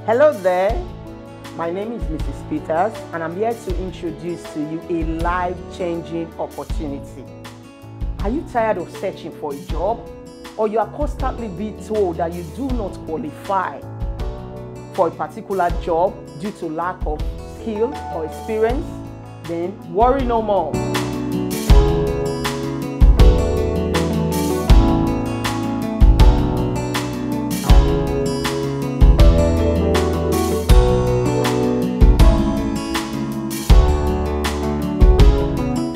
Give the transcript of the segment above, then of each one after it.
Hello there, my name is Mrs. Peters and I'm here to introduce to you a life-changing opportunity. Are you tired of searching for a job, or you are constantly being told that you do not qualify for a particular job due to lack of skill or experience? Then worry no more.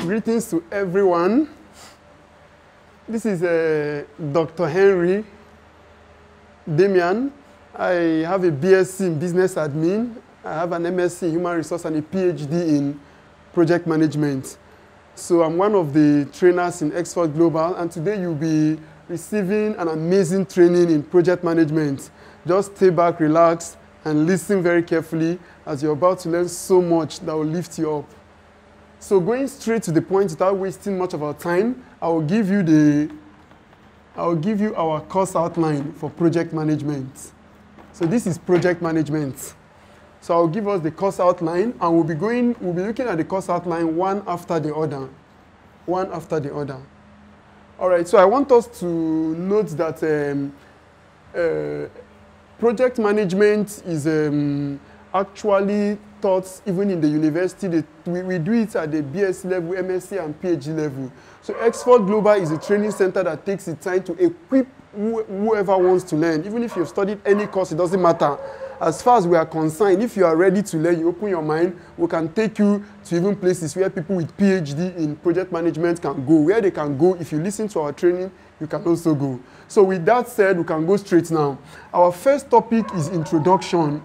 Greetings to everyone. This is Dr. Henry Damian. I have a BSc in Business Admin. I have an MSc in Human Resource and a PhD in Project Management. So I'm one of the trainers in Exford Global, and today you'll be receiving an amazing training in project management. Just stay back, relax, and listen very carefully as you're about to learn so much that will lift you up. So going straight to the point without wasting much of our time, I will give you our course outline for project management. So this is project management. So I'll give us the course outline, and we'll be looking at the course outline one after the other. One after the other. All right, so I want us to note that project management is actually taught even in the university. We do it at the BSc level, MSc, and PhD level. So Exford Global is a training center that takes the time to equip whoever wants to learn. Even if you've studied any course, it doesn't matter. As far as we are concerned, if you are ready to learn, you open your mind, we can take you to even places where people with PhD in project management can go. Where they can go, if you listen to our training, you can also go. So with that said, we can go straight now. Our first topic is introduction.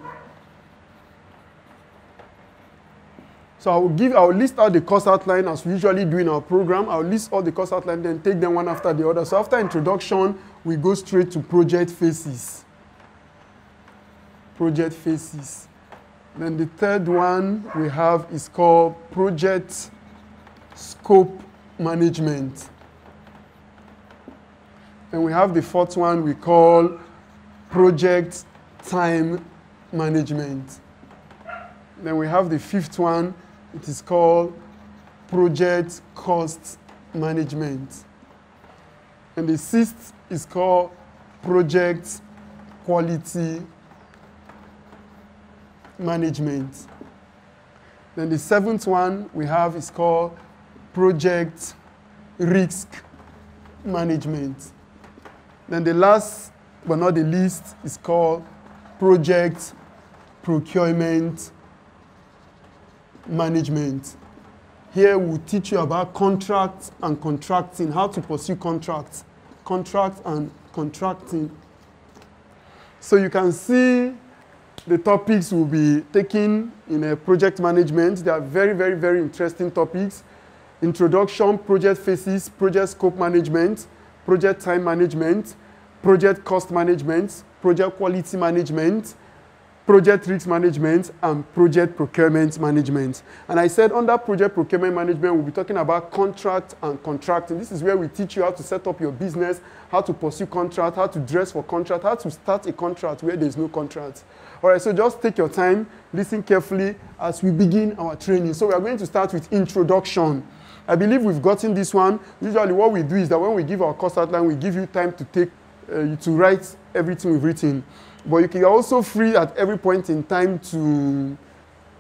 So I'll list out the course outline as we usually do in our program. I'll list all the course outline, then take them one after the other. So after introduction, we go straight to project phases. Project phases. Then the third one we have is called project scope management. And we have the fourth one we call project time management. Then we have the fifth one. It is called project cost management. And the sixth is called project quality management. Then the seventh one we have is called project risk management. Then the last but not the least is called project procurement management. Here we'll teach you about contracts and contracting, how to pursue contracts, contract and contracting. So you can see the topics we'll be taking in project management. They are very, very, very interesting topics. Introduction, project phases, project scope management, project time management, project cost management, project quality management, project risk management, and project procurement management. And I said under project procurement management, we'll be talking about contract and contracting. This is where we teach you how to set up your business, how to pursue contract, how to dress for contract, how to start a contract where there's no contract. All right, so just take your time, listen carefully as we begin our training. So we are going to start with introduction. I believe we've gotten this one. Usually what we do is that when we give our course outline, we give you time to to write everything we've written. But you can also free at every point in time to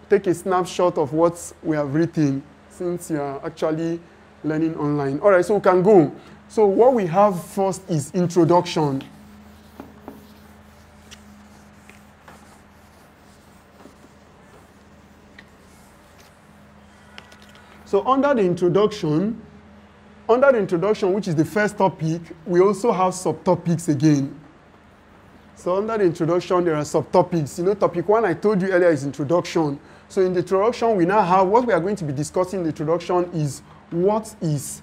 take a snapshot of what we have written since you are actually learning online. All right, so we can go. So what we have first is introduction. So under the introduction, which is the first topic, we also have subtopics again. So under the introduction, there are subtopics. You know, topic one I told you earlier is introduction. So in the introduction, we now have what we are going to be discussing in the introduction is what is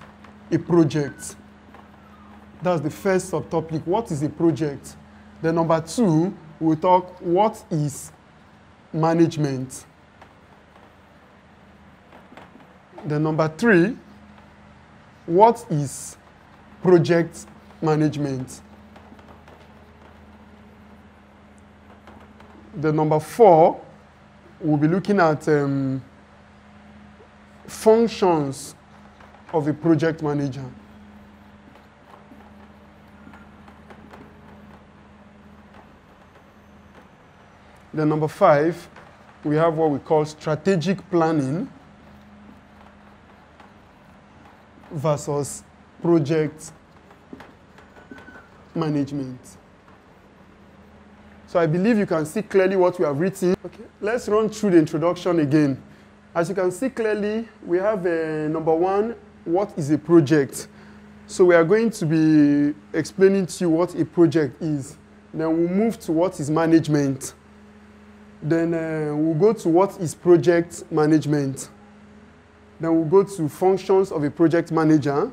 a project. That's the first subtopic. What is a project? Then number two, we'll talk what is management. Then number three, what is project management? The number 4, we'll be looking at functions of a project manager. Then number 5, we have what we call strategic planning versus project management. So I believe you can see clearly what we have written. Okay, let's run through the introduction again. As you can see clearly, we have number 1, what is a project? So we are going to be explaining to you what a project is. Then we'll move to what is management. Then we'll go to what is project management. Then we'll go to functions of a project manager.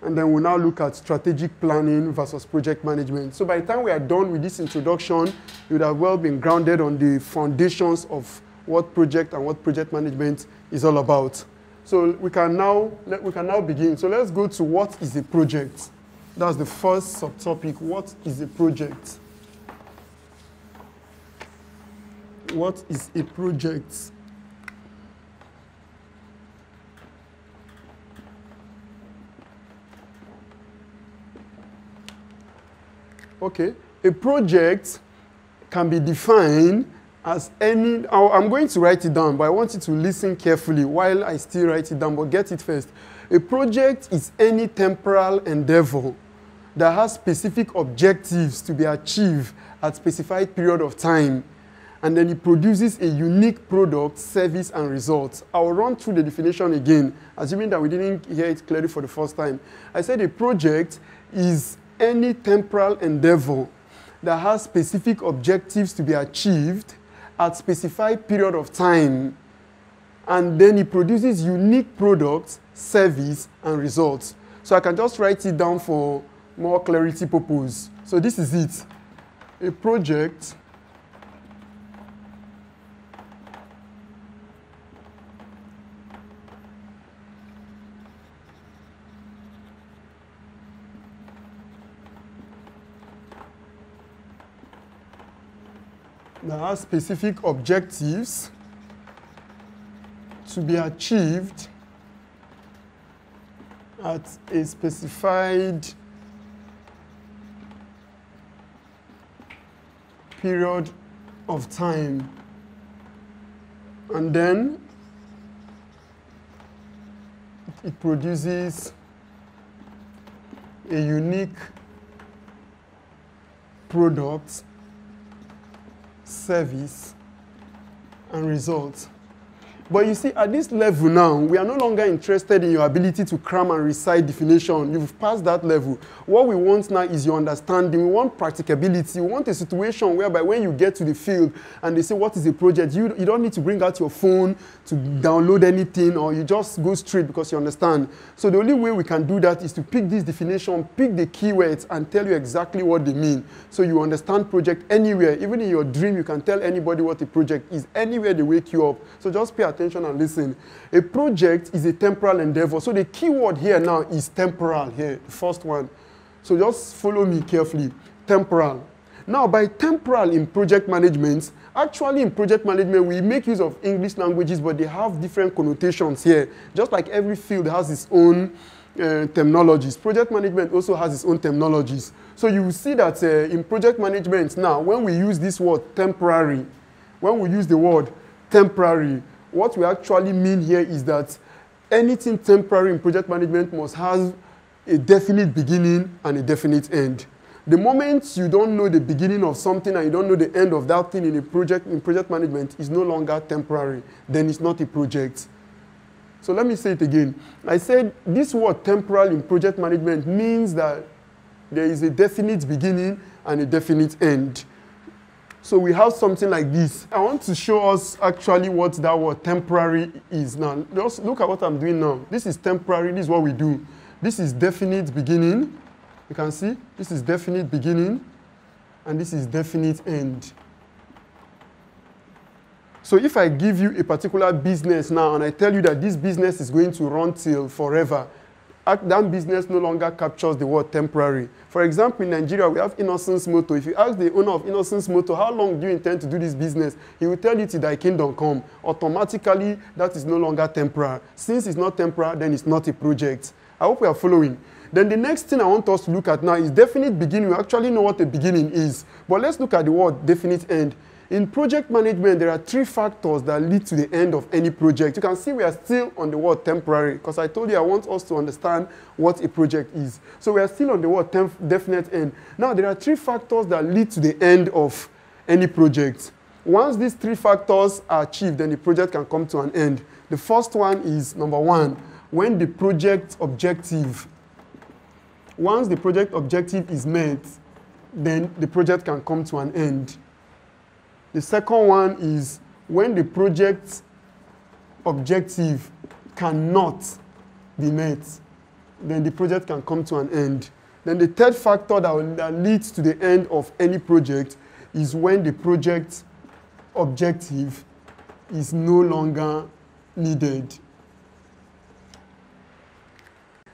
And then we'll now look at strategic planning versus project management. So by the time we are done with this introduction, you would have well been grounded on the foundations of what project and what project management is all about. So we can now begin. So let's go to what is a project. That's the first subtopic. What is a project? What is a project? Okay, a project can be defined as any, I'm going to write it down, but I want you to listen carefully while I still write it down, but get it first. A project is any temporal endeavor that has specific objectives to be achieved at specified period of time, and then it produces a unique product, service, and results. I'll run through the definition again, assuming that we didn't hear it clearly for the first time. I said a project is any temporal endeavor that has specific objectives to be achieved at specified period of time, and then it produces unique products, service, and results. So I can just write it down for more clarity purpose. So this is it. A project that has specific objectives to be achieved at a specified period of time, and then it produces a unique product, service, and results. But you see, at this level now, we are no longer interested in your ability to cram and recite definition. You've passed that level. What we want now is your understanding. We want practicability. We want a situation whereby when you get to the field and they say, what is a project? You don't need to bring out your phone to download anything, or you just go straight because you understand. So the only way we can do that is to pick this definition, pick the keywords, and tell you exactly what they mean. So you understand project anywhere. Even in your dream, you can tell anybody what a project is, anywhere they wake you up. So just pay attention and listen. A project is a temporal endeavor. So the key word here now is temporal here, the first one. So just follow me carefully. Temporal. Now, by temporal in project management, actually in project management, we make use of English languages, but they have different connotations here. Just like every field has its own terminologies. Project management also has its own terminologies. So you will see that in project management now, when we use this word temporary, when we use the word temporary, what we actually mean here is that anything temporary in project management must have a definite beginning and a definite end. The moment you don't know the beginning of something and you don't know the end of that thing in project management, is no longer temporary. Then it's not a project. So let me say it again. I said this word temporal in project management means that there is a definite beginning and a definite end. So we have something like this. I want to show us actually what that word temporary is now. Just look at what I'm doing now. This is temporary. This is what we do. This is definite beginning. You can see this is definite beginning and this is definite end. So if I give you a particular business now and I tell you that this business is going to run till forever, that business no longer captures the word temporary. For example, in Nigeria, we have Innocence Motor. If you ask the owner of Innocence Motor, how long do you intend to do this business? He will tell you till thy kingdom come. Automatically, that is no longer temporary. Since it's not temporary, then it's not a project. I hope we are following. Then the next thing I want us to look at now is definite beginning. We actually know what a beginning is. But let's look at the word definite end. In project management, there are 3 factors that lead to the end of any project. You can see we are still on the word temporary because I told you I want us to understand what a project is. So we are still on the word definite end. Now, there are 3 factors that lead to the end of any project. Once these 3 factors are achieved, then the project can come to an end. The first one is, number 1, when the project objective, once the project objective is met, then the project can come to an end. The second one is when the project objective cannot be met, then the project can come to an end. Then the third factor that leads to the end of any project is when the project objective is no longer needed.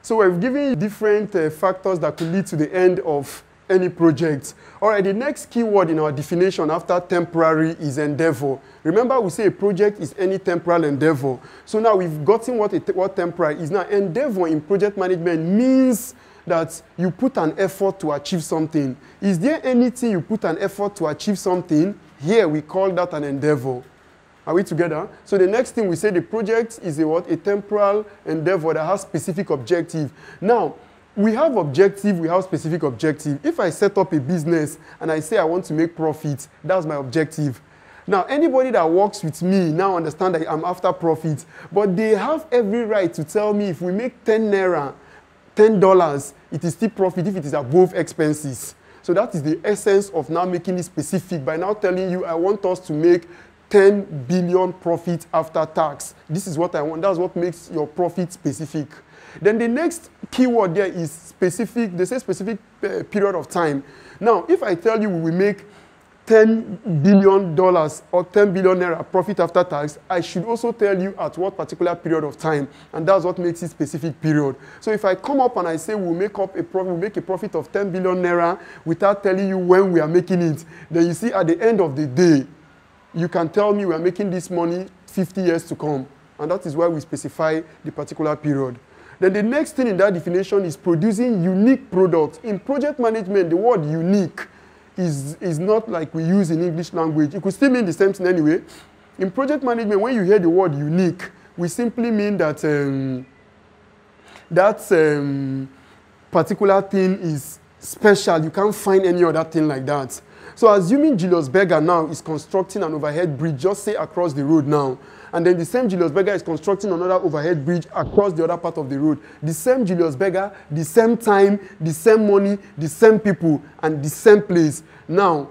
So we've given you different factors that could lead to the end of any project. All right, the next keyword in our definition after temporary is endeavor. Remember, we say a project is any temporal endeavor. So now we've gotten what temporary is. Now, endeavor in project management means that you put an effort to achieve something. Is there anything you put an effort to achieve something? Here, we call that an endeavor. Are we together? So the next thing we say the project is a what? A temporal endeavor that has specific objective. Now, we have objective, we have specific objective. If I set up a business and I say I want to make profit, that's my objective. Now, anybody that works with me now understand that I'm after profit, but they have every right to tell me if we make 10 naira, $10, it is still profit if it is above expenses. So that is the essence of now making it specific by now telling you I want us to make 10 billion profit after tax. This is what I want. That's what makes your profit specific. Then the next keyword there is specific. They say specific period of time. Now, if I tell you we will make $10 billion or 10 billion naira profit after tax, I should also tell you at what particular period of time, and that's what makes it specific period. So if I come up and I say we'll make a profit of 10 billion naira without telling you when we are making it, then you see at the end of the day, you can tell me we are making this money 50 years to come, and that is why we specify the particular period. Then the next thing in that definition is producing unique products. In project management, the word unique is not like we use in English language. It could still mean the same thing anyway. In project management, when you hear the word unique, we simply mean that particular thing is special. You can't find any other thing like that. So assuming Julius Berger now is constructing an overhead bridge, just say across the road now, and then the same Julius Berger is constructing another overhead bridge across the other part of the road. The same Julius Berger, the same time, the same money, the same people, and the same place. Now,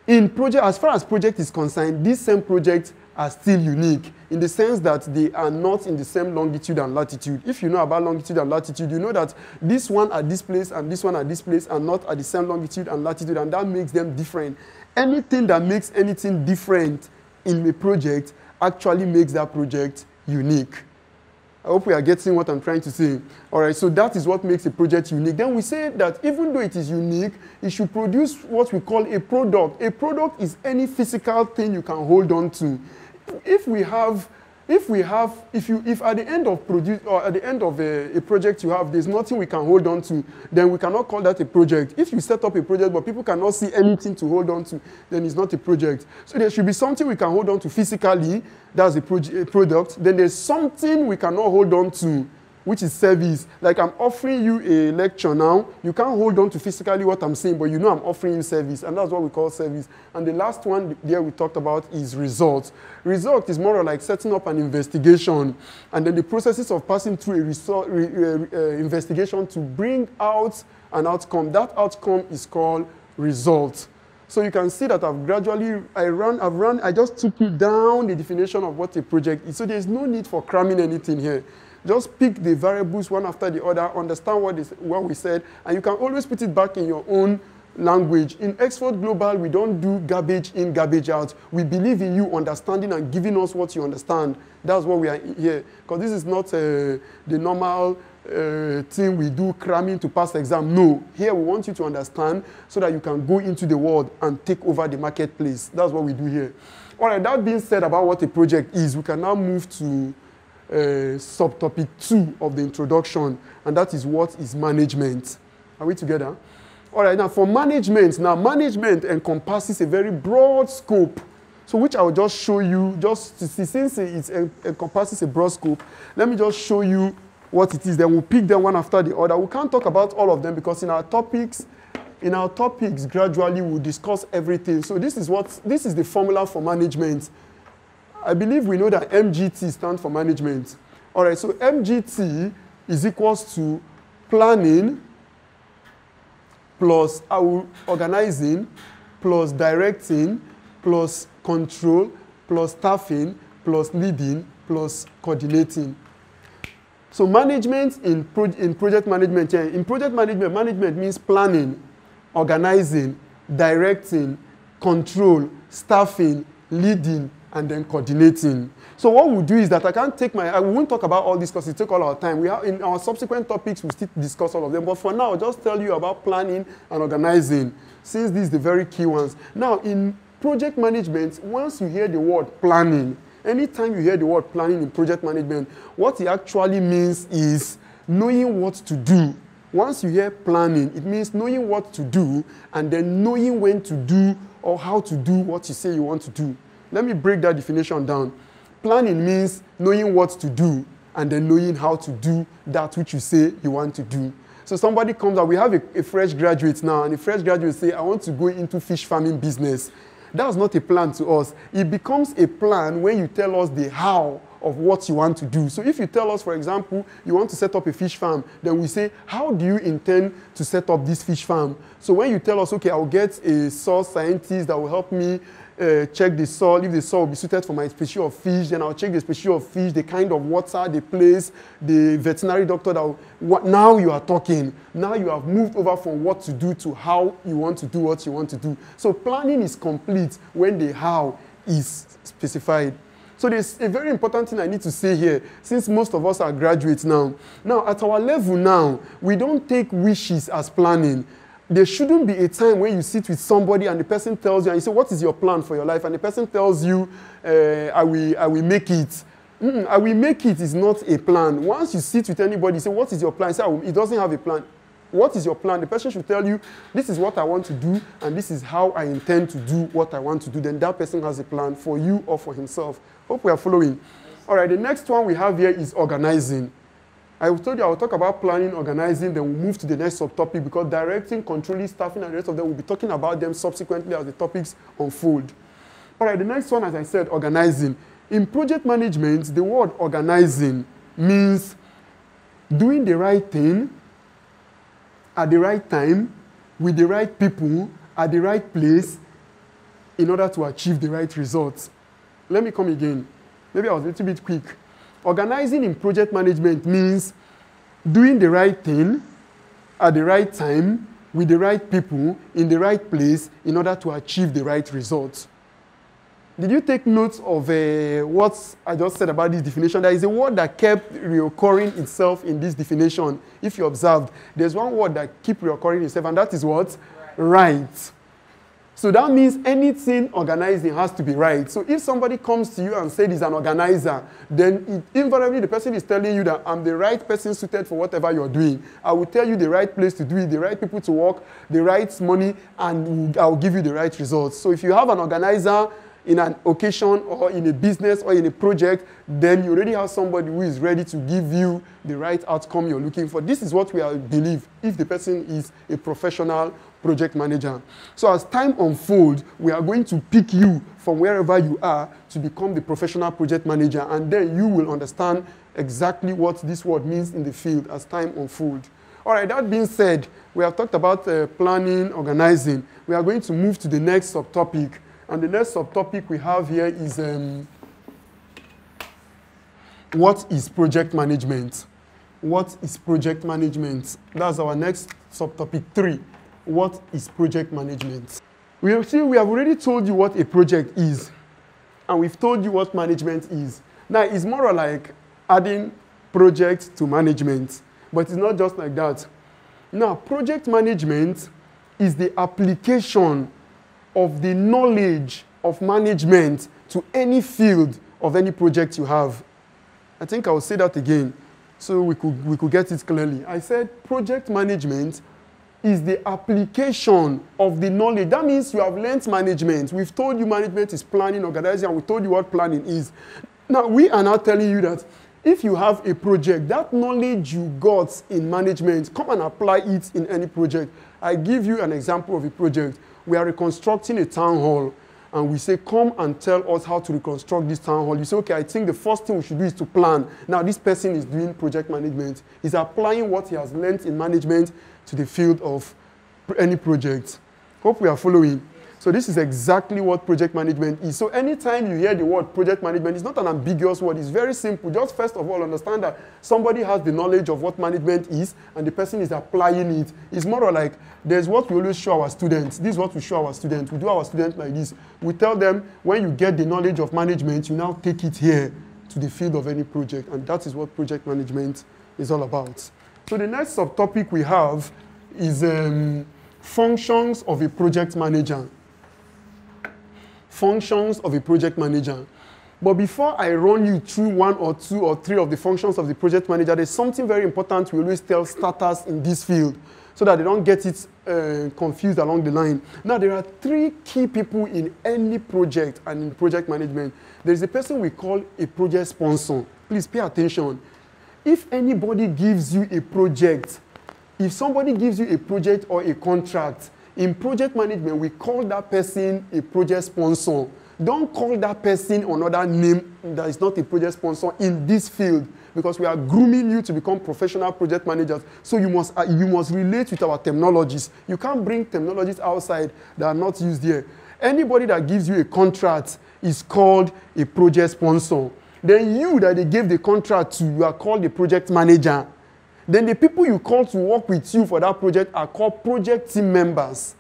in project, as far as project is concerned, these same projects are still unique in the sense that they are not in the same longitude and latitude. If you know about longitude and latitude, you know that this one at this place and this one at this place are not at the same longitude and latitude, and that makes them different. Anything that makes anything different in a project actually makes that project unique. I hope we are getting what I'm trying to say. All right, so that is what makes a project unique. Then we say that even though it is unique, it should produce what we call a product. A product is any physical thing you can hold on to. If at the end of a project you have, there's nothing we can hold on to, then we cannot call that a project. If you set up a project but people cannot see anything to hold on to, then it's not a project. So there should be something we can hold on to physically, that's a product. Then there's something we cannot hold on to, which is service. Like I'm offering you a lecture now. You can't hold on to physically what I'm saying, but you know I'm offering you service, and that's what we call service. And the last one there we talked about is result. Result is more like setting up an investigation, and then the processes of passing through a investigation to bring out an outcome. That outcome is called result. So you can see that I just took you down the definition of what a project is. So there's no need for cramming anything here. Just pick the variables one after the other, understand what we said, and you can always put it back in your own language. In Exford Global, we don't do garbage in, garbage out. We believe in you understanding and giving us what you understand. That's what we are here. Because this is not the normal thing we do, cramming to pass the exam. No, here we want you to understand so that you can go into the world and take over the marketplace. That's what we do here. All right, that being said about what a project is, we can now move to subtopic 2 of the introduction, and that is what is management. Are we together? All right, now for management, management encompasses a very broad scope. So which I will just show you, just to see, since it encompasses a broad scope, let me just show you what it is. Then we'll pick them one after the other. We can't talk about all of them because in our topics gradually we'll discuss everything. So this is the formula for management. I believe we know that MGT stands for management. All right, so MGT is equals to planning plus organizing plus directing plus control plus staffing plus leading plus coordinating. So management in project management, in project management, management means planning, organizing, directing, control, staffing, leading, and then coordinating. So what we'll do is that I won't talk about all this because it took all our time. In our subsequent topics, we'll still discuss all of them. But for now, I'll just tell you about planning and organizing, since these are the very key ones. Now, in project management, once you hear the word planning, anytime you hear the word planning in project management, what it actually means is knowing what to do. Once you hear planning, it means knowing what to do and then knowing when to do or how to do what you say you want to do. Let me break that definition down. Planning means knowing what to do and then knowing how to do that which you say you want to do. So somebody comes out, we have a fresh graduate now, and a fresh graduate say, I want to go into fish farming business. That's not a plan to us. It becomes a plan when you tell us the how of what you want to do. So if you tell us, for example, you want to set up a fish farm, then we say, how do you intend to set up this fish farm? So when you tell us, okay, I'll get a soil scientist that will help me check the soil. If the soil will be suited for my species of fish, then I'll check the species of fish, the kind of water, the place, the veterinary doctor that will, now you are talking. Now you have moved over from what to do to how you want to do what you want to do. So planning is complete when the how is specified. So there's a very important thing I need to say here, since most of us are graduates now. Now, at our level now, we don't take wishes as planning. There shouldn't be a time when you sit with somebody and the person tells you, and you say, what is your plan for your life? And the person tells you, I will make it. I will make it is not a plan. Once you sit with anybody, say, what is your plan? Say, it doesn't have a plan. What is your plan? The person should tell you, this is what I want to do, and this is how I intend to do what I want to do. Then that person has a plan for you or for himself. Hope we are following. All right, the next one we have here is organizing. I told you I will talk about planning, organizing, then we'll move to the next subtopic because directing, controlling, staffing, and the rest of them, we'll be talking about them subsequently as the topics unfold. All right, the next one, as I said, organizing. In project management, the word organizing means doing the right thing at the right time, with the right people, at the right place, in order to achieve the right results. Let me come again. Maybe I was a little bit quick. Organizing in project management means doing the right thing at the right time, with the right people, in the right place, in order to achieve the right results. Did you take notes of what I just said about this definition? There is a word that kept reoccurring itself in this definition. If you observed, there's one word that keeps reoccurring itself, and that is what? Right. So that means anything organizing has to be right. So if somebody comes to you and says he's an organizer, then invariably the person is telling you that I'm the right person suited for whatever you're doing. I will tell you the right place to do it, the right people to work, the right money, and I'll give you the right results. So if you have an organizer in an occasion or in a business or in a project, then you already have somebody who is ready to give you the right outcome you're looking for. This is what we believe if the person is a professional project manager. So as time unfolds, we are going to pick you from wherever you are to become the professional project manager, and then you will understand exactly what this word means in the field as time unfolds. All right, that being said, we have talked about planning, organizing. We are going to move to the next subtopic. And the next subtopic we have here is what is project management? What is project management? That's our next subtopic 3. What is project management? We have already told you what a project is, and we've told you what management is. Now, it's more like adding project to management. But it's not just like that. Now, project management is the application of the knowledge of management to any field of any project you have. I think I'll say that again so we could get it clearly. I said project management is the application of the knowledge. That means you have learned management. We've told you management is planning, organizing, and we told you what planning is. Now, we are now telling you that if you have a project, that knowledge you got in management, come and apply it in any project. I give you an example of a project. We are reconstructing a town hall, and we say, come and tell us how to reconstruct this town hall. You say, okay, I think the first thing we should do is to plan. Now, this person is doing project management. He's applying what he has learned in management to the field of any project. Hope we are following. So this is exactly what project management is. So anytime you hear the word project management, it's not an ambiguous word. It's very simple. Just first of all, understand that somebody has the knowledge of what management is, and the person is applying it. It's more like there's what we always show our students. This is what we show our students. We do our students like this. We tell them, when you get the knowledge of management, you now take it here to the field of any project. And that is what project management is all about. So the next subtopic we have is functions of a project manager. Functions of a project manager. But before I run you through 1 or 2 or 3 of the functions of the project manager, there's something very important we always tell starters in this field so that they don't get it confused along the line. Now, there are 3 key people in any project and in project management. There is a person we call a project sponsor. Please pay attention. If anybody gives you a project, if somebody gives you a project or a contract, in project management, we call that person a project sponsor. Don't call that person another name that is not a project sponsor in this field, because we are grooming you to become professional project managers. So you must relate with our terminologies. You can't bring terminologies outside that are not used here. Anybody that gives you a contract is called a project sponsor. Then you that they gave the contract to, you are called a project manager. Then the people you call to work with you for that project are called project team members.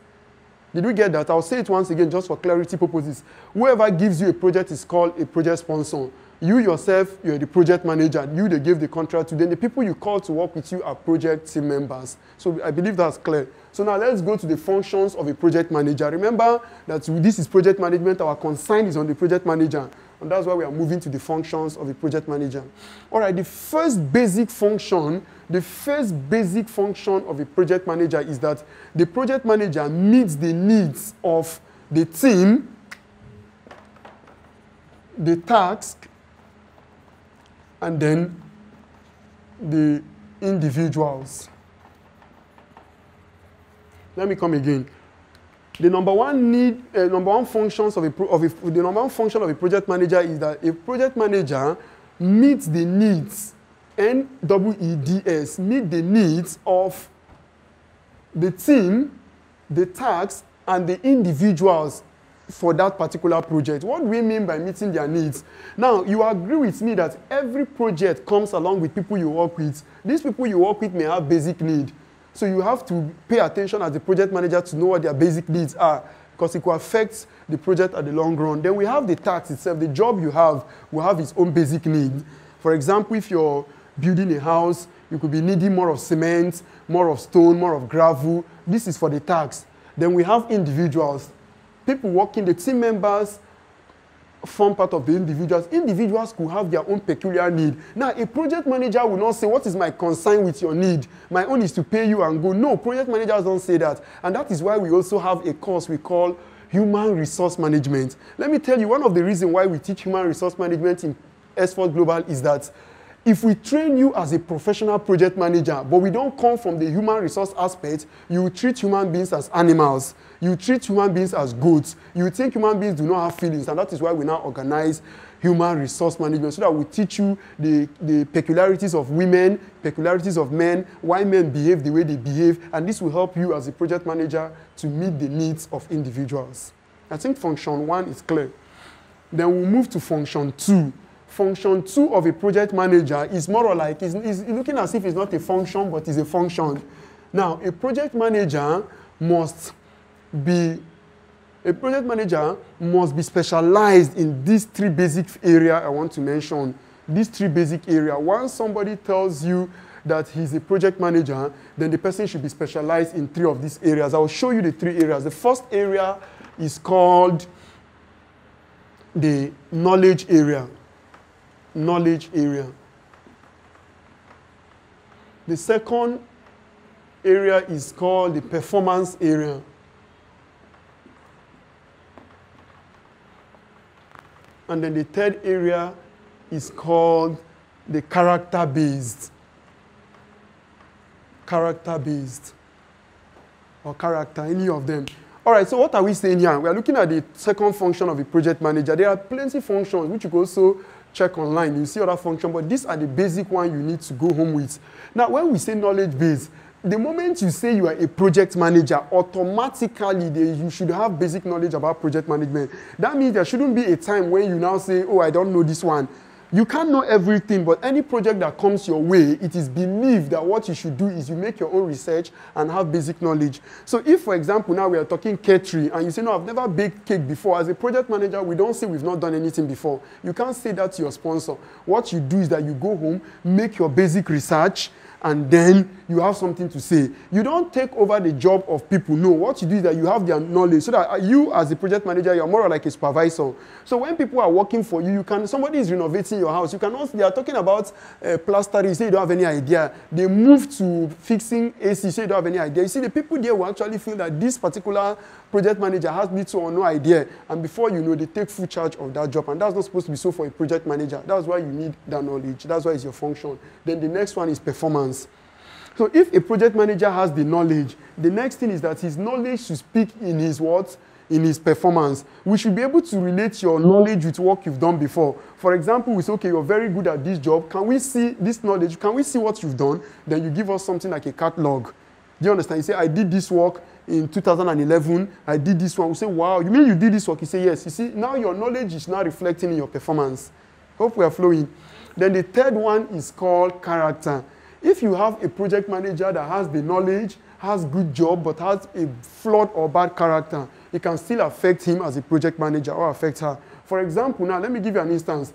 Did we get that? I'll say it once again just for clarity purposes. Whoever gives you a project is called a project sponsor. You yourself, you're the project manager. You, they gave the contract to. Then the people you call to work with you are project team members. So I believe that's clear. So now let's go to the functions of a project manager. Remember that this is project management. Our consign is on the project manager. And that's why we are moving to the functions of a project manager. All right, the first basic function of a project manager is that the project manager meets the needs of the team, the task, and then the individuals. Let me come again. The number one function of a project manager is that a project manager meets the needs, NEEDS, meet the needs of the team, the tasks, and the individuals for that particular project. What do we mean by meeting their needs? Now, you agree with me that every project comes along with people you work with. These people you work with may have basic needs. So you have to pay attention as the project manager to know what their basic needs are, because it will affect the project at the long run. Then we have the task itself. The job you have will have its own basic need. For example, if you're building a house, you could be needing more of cement, more of stone, more of gravel. This is for the task. Then we have individuals. People working, the team members form part of the individuals. Individuals could have their own peculiar need. Now, a project manager will not say, what is my concern with your need? My own is to pay you and go. No, project managers don't say that. And that is why we also have a course we call Human Resource Management. Let me tell you, one of the reasons why we teach Human Resource Management in Exford Global is that if we train you as a professional project manager, but we don't come from the human resource aspect, you treat human beings as animals. You treat human beings as goods. You think human beings do not have feelings, and that is why we now organize human resource management, so that we teach you the peculiarities of women, peculiarities of men, why men behave the way they behave, and this will help you as a project manager to meet the needs of individuals. I think function 1 is clear. Then we'll move to function 2. Function 2 of a project manager is more or like, it's looking as if it's not a function, but it's a function. Now, a project manager must be specialized in these 3 basic areas I want to mention. These 3 basic areas. Once somebody tells you that he's a project manager, then the person should be specialized in 3 of these areas. I will show you the 3 areas. The first area is called the knowledge area. Knowledge area. The second area is called the performance area. And then the third area is called the character-based. Character-based. Or character, any of them. All right, so what are we saying here? We are looking at the second function of a project manager. There are plenty of functions which you can also check online. You see other functions, but these are the basic ones you need to go home with. Now, when we say knowledge-based, the moment you say you are a project manager, automatically you should have basic knowledge about project management. That means there shouldn't be a time when you now say, oh, I don't know this one. You can't know everything, but any project that comes your way, it is believed that what you should do is you make your own research and have basic knowledge. So if, for example, now we are talking catering, and you say, no, I've never baked cake before. As a project manager, we don't say we've not done anything before. You can't say that to your sponsor. What you do is that you go home, make your basic research, and then you have something to say. You don't take over the job of people. No, what you do is that you have their knowledge so that you, as a project manager, you're more like a supervisor. So when people are working for you, somebody is renovating your house. You can also, they are talking about plastering, you say you don't have any idea. They move to fixing AC, you say you don't have any idea. You see, the people there will actually feel that this particular project manager has little or no idea. And before you know, they take full charge of that job. And that's not supposed to be so for a project manager. That's why you need that knowledge. That's why it's your function. Then the next one is performance. So if a project manager has the knowledge, the next thing is that his knowledge should speak in his what? In his performance. We should be able to relate your knowledge with what you've done before. For example, we say, okay, you're very good at this job. Can we see this knowledge? Can we see what you've done? Then you give us something like a catalog. Do you understand? You say, I did this work in 2011. I did this one. We say, wow, you mean you did this work? You say, yes. You see, now your knowledge is now reflecting in your performance. Hope we are flowing. Then the third one is called character. If you have a project manager that has the knowledge, has good job, but has a flawed or bad character, it can still affect him as a project manager or affect her. For example, now let me give you an instance.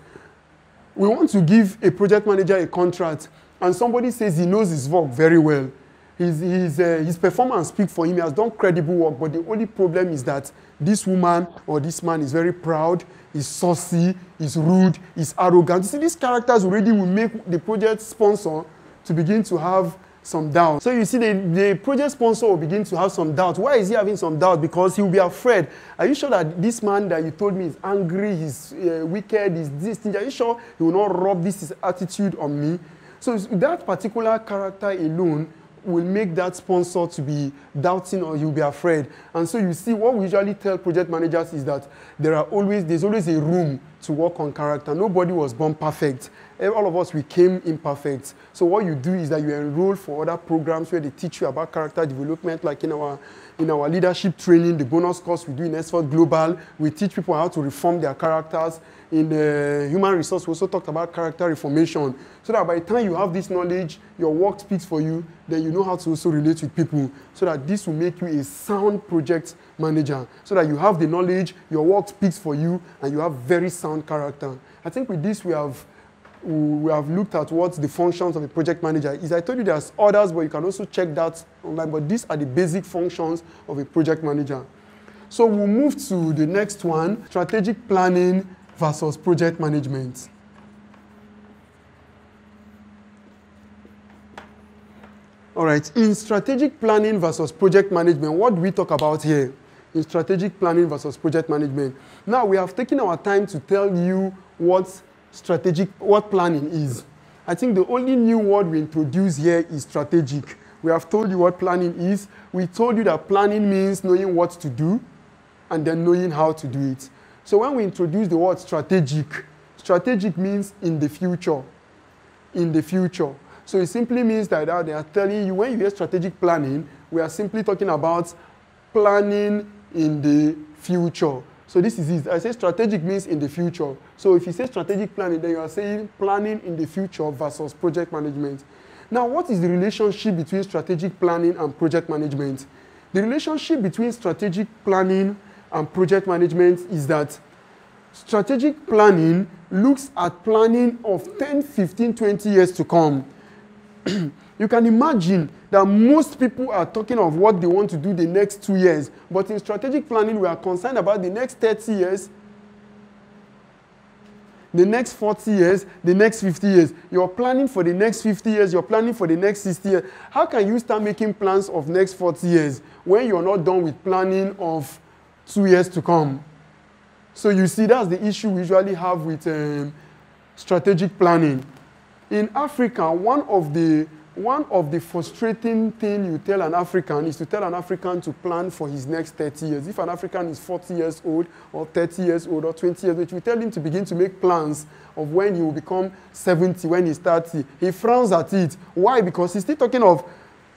We want to give a project manager a contract, and somebody says he knows his work very well. His performance speaks for him. He has done credible work, but the only problem is that this woman or this man is very proud, is saucy, is rude, is arrogant. You see, these characters already will make the project sponsor to begin to have some doubt. So you see, the project sponsor will begin to have some doubt. Why is he having some doubt? Because he will be afraid. Are you sure that this man that you told me is angry, he's wicked, he's this thing? Are you sure he will not rub this attitude on me? So that particular character alone will make that sponsor to be doubting, or you'll be afraid. And so you see, what we usually tell project managers is that there's always a room to work on character. Nobody was born perfect. All of us, we came imperfect. So what you do is that you enroll for other programs where they teach you about character development, like in our leadership training, the bonus course we do in Exford Global. We teach people how to reform their characters. In the human resource, we also talked about character reformation. So that by the time you have this knowledge, your work speaks for you, then you know how to also relate with people. So that this will make you a sound project manager. So that you have the knowledge, your work speaks for you, and you have very sound character. I think with this, we have looked at what the functions of a project manager is. I told you there's others, but you can also check that online. But these are the basic functions of a project manager. So we'll move to the next one, strategic planning versus project management. All right, in strategic planning versus project management, what do we talk about here? In strategic planning versus project management. Now, we have taken our time to tell you what planning is. I think the only new word we introduce here is strategic. We have told you what planning is. We told you that planning means knowing what to do and then knowing how to do it. So when we introduce the word strategic means in the future. In the future. So it simply means that they are telling you, when you hear strategic planning, we are simply talking about planning in the future. So this is it. I say strategic means in the future. So if you say strategic planning, then you are saying planning in the future versus project management. Now, what is the relationship between strategic planning and project management? The relationship between strategic planning and project management is that strategic planning looks at planning of 10, 15, 20 years to come. you can imagine that most people are talking of what they want to do the next 2 years. But in strategic planning, we are concerned about the next 30 years, the next 40 years, the next 50 years. You're planning for the next 50 years, you're planning for the next 60 years. How can you start making plans of next 40 years when you're not done with planning of 2 years to come? So you see, that's the issue we usually have with strategic planning. In Africa, one of the frustrating things you tell an African is to tell an African to plan for his next 30 years. If an African is 40 years old or 30 years old or 20 years old, you tell him to begin to make plans of when he will become 70, when he's 30. He frowns at it. Why? Because he's still talking of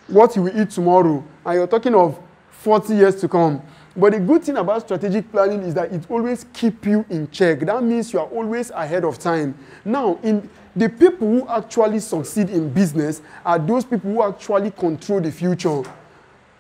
what he will eat tomorrow, and you're talking of 40 years to come. But the good thing about strategic planning is that it always keeps you in check. That means you are always ahead of time. Now, the people who actually succeed in business are those people who actually control the future.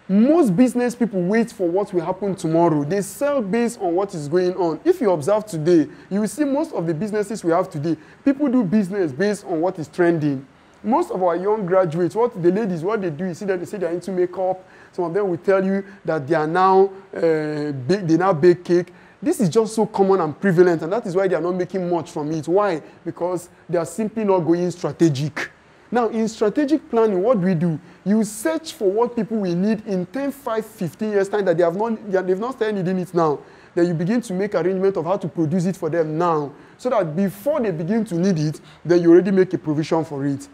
Most business people wait for what will happen tomorrow. They sell based on what is going on. If you observe today, you will see most of the businesses we have today, people do business based on what is trending. Most of our young graduates, what they do, you see that they say they're into makeup. Some of them will tell you that they are now they now bake cake. This is just so common and prevalent, and that is why they are not making much from it. Why? Because they are simply not going strategic. Now, in strategic planning, what do? You search for what people will need in 10, 5, 15 years' time that they've not started needing it now. Then you begin to make arrangement of how to produce it for them now, so that before they begin to need it, then you already make a provision for it.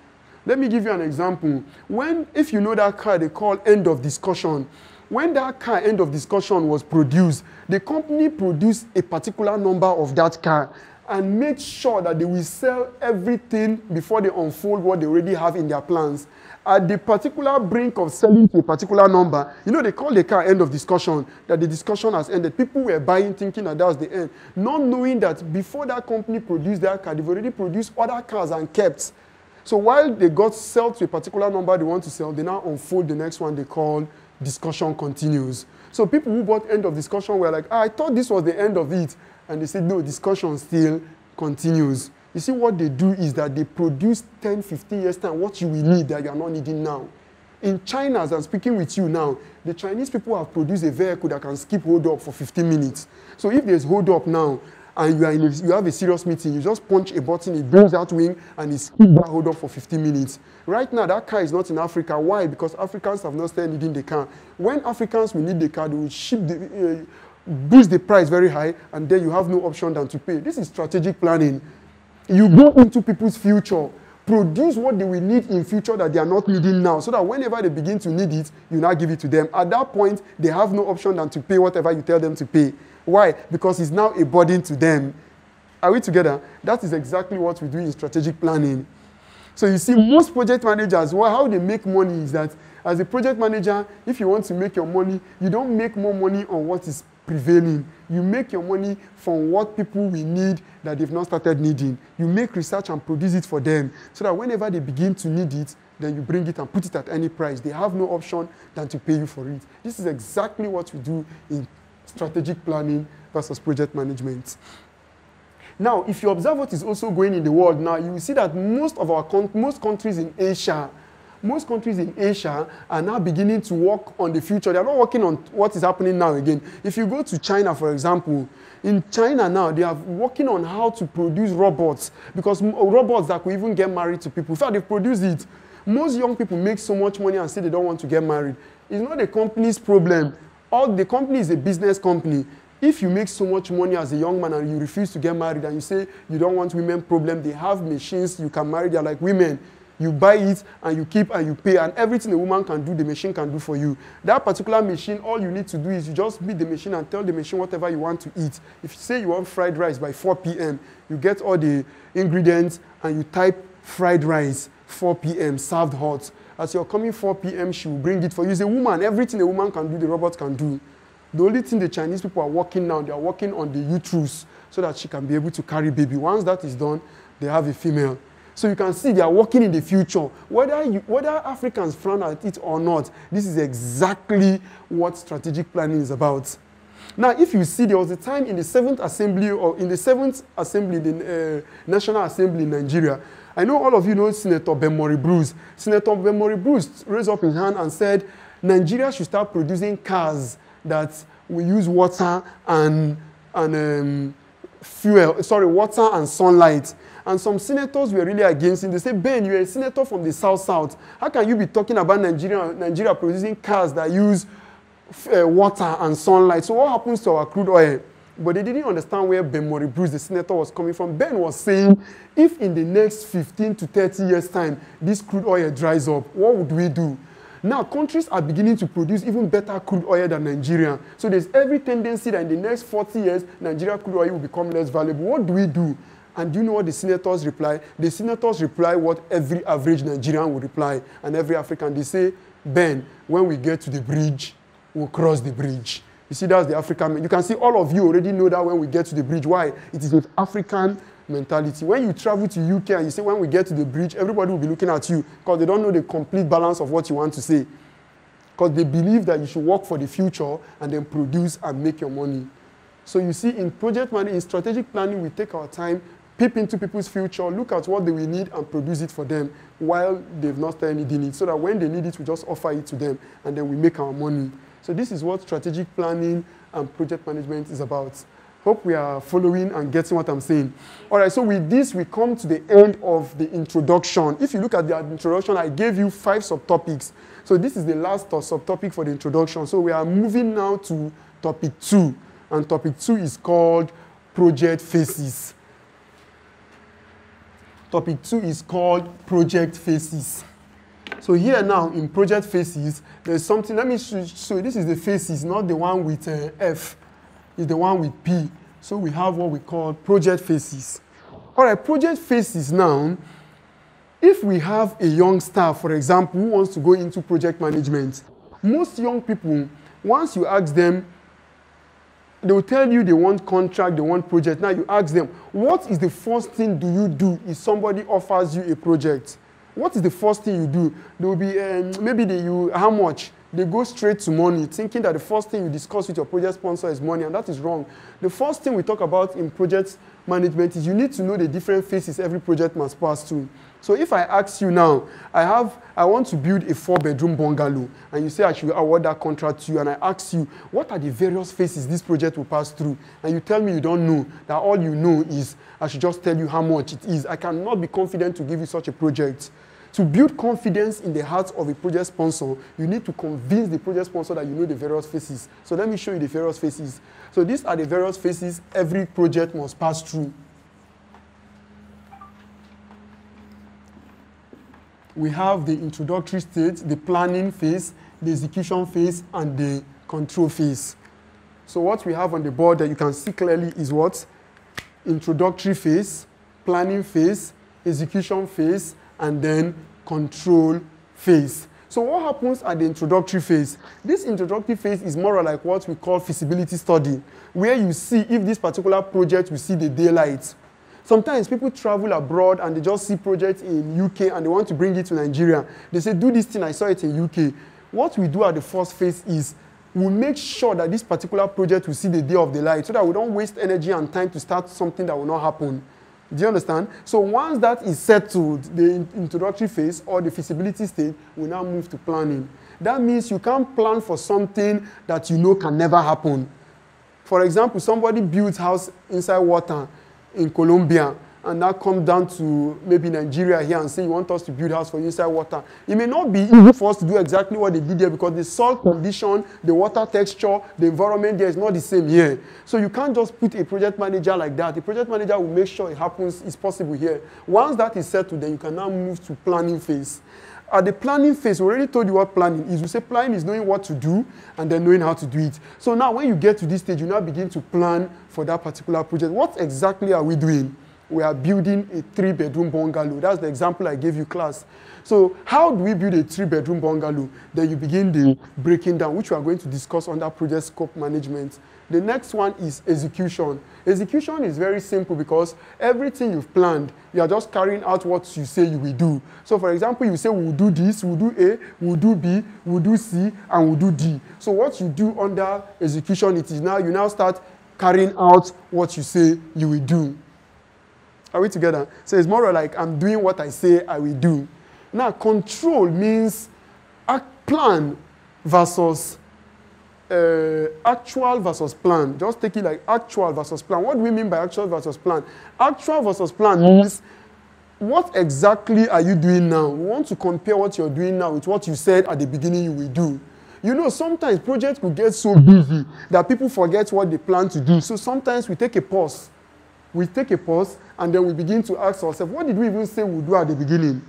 Let me give you an example. If you know that car they call end of discussion, when that car end of discussion was produced, the company produced a particular number of that car and made sure that they will sell everything before they unfold what they already have in their plans. At the particular brink of selling to a particular number, they call the car end of discussion, that the discussion has ended. People were buying thinking that was the end, not knowing that before that company produced that car, they've already produced other cars and kept. So while they got sold to a particular number they want to sell, they now unfold the next one they call discussion continues. So people who bought end of discussion were like, I thought this was the end of it. And they said, no, discussion still continues. You see, what they do is that they produce 10, 15 years time what you will need that you are not needing now. In China, as I'm speaking with you now, the Chinese people have produced a vehicle that can skip hold up for 15 minutes. So if there's hold up now, and you have a serious meeting, you just punch a button, it brings out wing, and it skips that hold up for 15 minutes. Right now, that car is not in Africa. Why? Because Africans have not started needing the car. When Africans will need the car, they will boost the price very high, and then you have no option than to pay. This is strategic planning. You go into people's future, produce what they will need in future that they are not needing now, so that whenever they begin to need it, you now give it to them. At that point, they have no option than to pay whatever you tell them to pay. Why? Because it's now a burden to them. Are we together? That is exactly what we do in strategic planning. So you see, most project managers, how they make money is that as a project manager, if you want to make your money, you don't make more money on what is prevailing. You make your money from what people will need that they've not started needing. You make research and produce it for them, so that whenever they begin to need it, then you bring it and put it at any price. They have no option than to pay you for it. This is exactly what we do in strategic planning versus project management. Now, if you observe what is also going in the world now, you will see that most countries in Asia are now beginning to work on the future. They are not working on what is happening now again. If you go to China, for example, in China now, they are working on how to produce robots, because robots that could even get married to people. In fact, they produce it. Most young people make so much money and say they don't want to get married. It's not the company's problem. The company is a business company. If you make so much money as a young man and you refuse to get married and you say you don't want women problem, they have machines you can marry. They're like women. You buy it and you keep and you pay, and everything a woman can do, the machine can do for you. That particular machine, all you need to do is you just beat the machine and tell the machine whatever you want to eat. If you say you want fried rice by 4 p.m., you get all the ingredients and you type fried rice 4 p.m. served hot. As you're coming 4 p.m., she will bring it for you. It's a woman. Everything a woman can do, the robot can do. The only thing the Chinese people are working now, they are working on the uterus so that she can be able to carry baby. Once that is done, they have a female. So you can see they are working in the future. Whether Africans frown at it or not, this is exactly what strategic planning is about. Now, if you see, there was a time in the 7th Assembly, the National Assembly in Nigeria, I know all of you know Senator Ben Bruce. Senator Ben Bruce raised up his hand and said, Nigeria should start producing cars that will use water and water and sunlight. And some senators were really against it. They said, Ben, you're a senator from the South. How can you be talking about Nigeria producing cars that use water and sunlight? So what happens to our crude oil? But they didn't understand where Ben Bruce, the senator, was coming from. Ben was saying, if in the next 15 to 30 years' time, this crude oil dries up, what would we do? Now, countries are beginning to produce even better crude oil than Nigeria. So there's every tendency that in the next 40 years, Nigeria crude oil will become less valuable. What do we do? And do you know what the senators reply? The senators reply what every average Nigerian would reply, and every African. They say, Ben, when we get to the bridge, we'll cross the bridge. You see, that's the African. You can see all of you already know that when we get to the bridge. Why? It is with African mentality. When you travel to UK and you say, when we get to the bridge, everybody will be looking at you because they don't know the complete balance of what you want to say. Because they believe that you should work for the future and then produce and make your money. So you see, in project management, in strategic planning, we take our time, peep into people's future, look at what they will need and produce it for them while they've not started needing it. So that when they need it, we just offer it to them and then we make our money. So this is what strategic planning and project management is about. Hope we are following and getting what I'm saying. All right, so with this, we come to the end of the introduction. If you look at the introduction, I gave you 5 subtopics. So this is the last subtopic for the introduction. So we are moving now to topic 2. And topic 2 is called project phases. Topic 2 is called project phases. So here now, in project phases, there's something, let me show you, this is the phases, not the one with F, it's the one with P. So we have what we call project phases. All right, project phases now, if we have a young staff, for example, who wants to go into project management, most young people, once you ask them, they will tell you they want contract, they want project. Now you ask them, what is the first thing do you do if somebody offers you a project? What is the first thing you do? There will be, how much? They go straight to money, thinking that the first thing you discuss with your project sponsor is money, and that is wrong. The first thing we talk about in project management is you need to know the different phases every project must pass through. So if I ask you now, I want to build a 4-bedroom bungalow, and you say I should award that contract to you, and I ask you, what are the various phases this project will pass through? And you tell me you don't know, that all you know is I should just tell you how much it is. I cannot be confident to give you such a project. To build confidence in the heart of a project sponsor, you need to convince the project sponsor that you know the various phases. So let me show you the various phases. So these are the various phases every project must pass through. We have the introductory stage, the planning phase, the execution phase, and the control phase. So what we have on the board that you can see clearly is what? Introductory phase, planning phase, execution phase, and then control phase. So what happens at the introductory phase? This introductory phase is more like what we call feasibility study, where you see if this particular project will see the daylight. Sometimes people travel abroad and they just see projects in UK and they want to bring it to Nigeria. They say, do this thing, I saw it in UK. What we do at the first phase is we make sure that this particular project will see the day of the light so that we don't waste energy and time to start something that will not happen. Do you understand? So once that is settled, the introductory phase or the feasibility stage, we now move to planning. That means you can't plan for something that you know can never happen. For example, somebody builds house inside water in Colombia, and now come down to maybe Nigeria here and say you want us to build house for you inside water. It may not be easy for us to do exactly what they did there because the soil condition, the water texture, the environment there is not the same here. So you can't just put a project manager like that. The project manager will make sure it happens, it's possible here. Once that is settled, then you can now move to planning phase. At the planning phase, we already told you what planning is. We say planning is knowing what to do and then knowing how to do it. So now when you get to this stage, you now begin to plan for that particular project. What exactly are we doing? We are building a 3-bedroom bungalow. That's the example I gave you, class. So how do we build a 3-bedroom bungalow? Then you begin the breaking down, which we are going to discuss under project scope management. The next one is execution. Execution is very simple because everything you've planned, you are just carrying out what you say you will do. So for example, you say we'll do this, we'll do A, we'll do B, we'll do C, and we'll do D. So what you do under execution, it is now, you now start carrying out what you say you will do. Are we together? So it's more like I'm doing what I say I will do. Now, control means plan versus actual versus plan. Just take it like actual versus plan. What do we mean by actual versus plan? Actual versus plan means what exactly are you doing now? We want to compare what you're doing now with what you said at the beginning you will do. You know, sometimes projects could get so busy that people forget what they plan to do. So sometimes we take a pause. We take a pause and then we begin to ask ourselves, what did we even say we'll do at the beginning?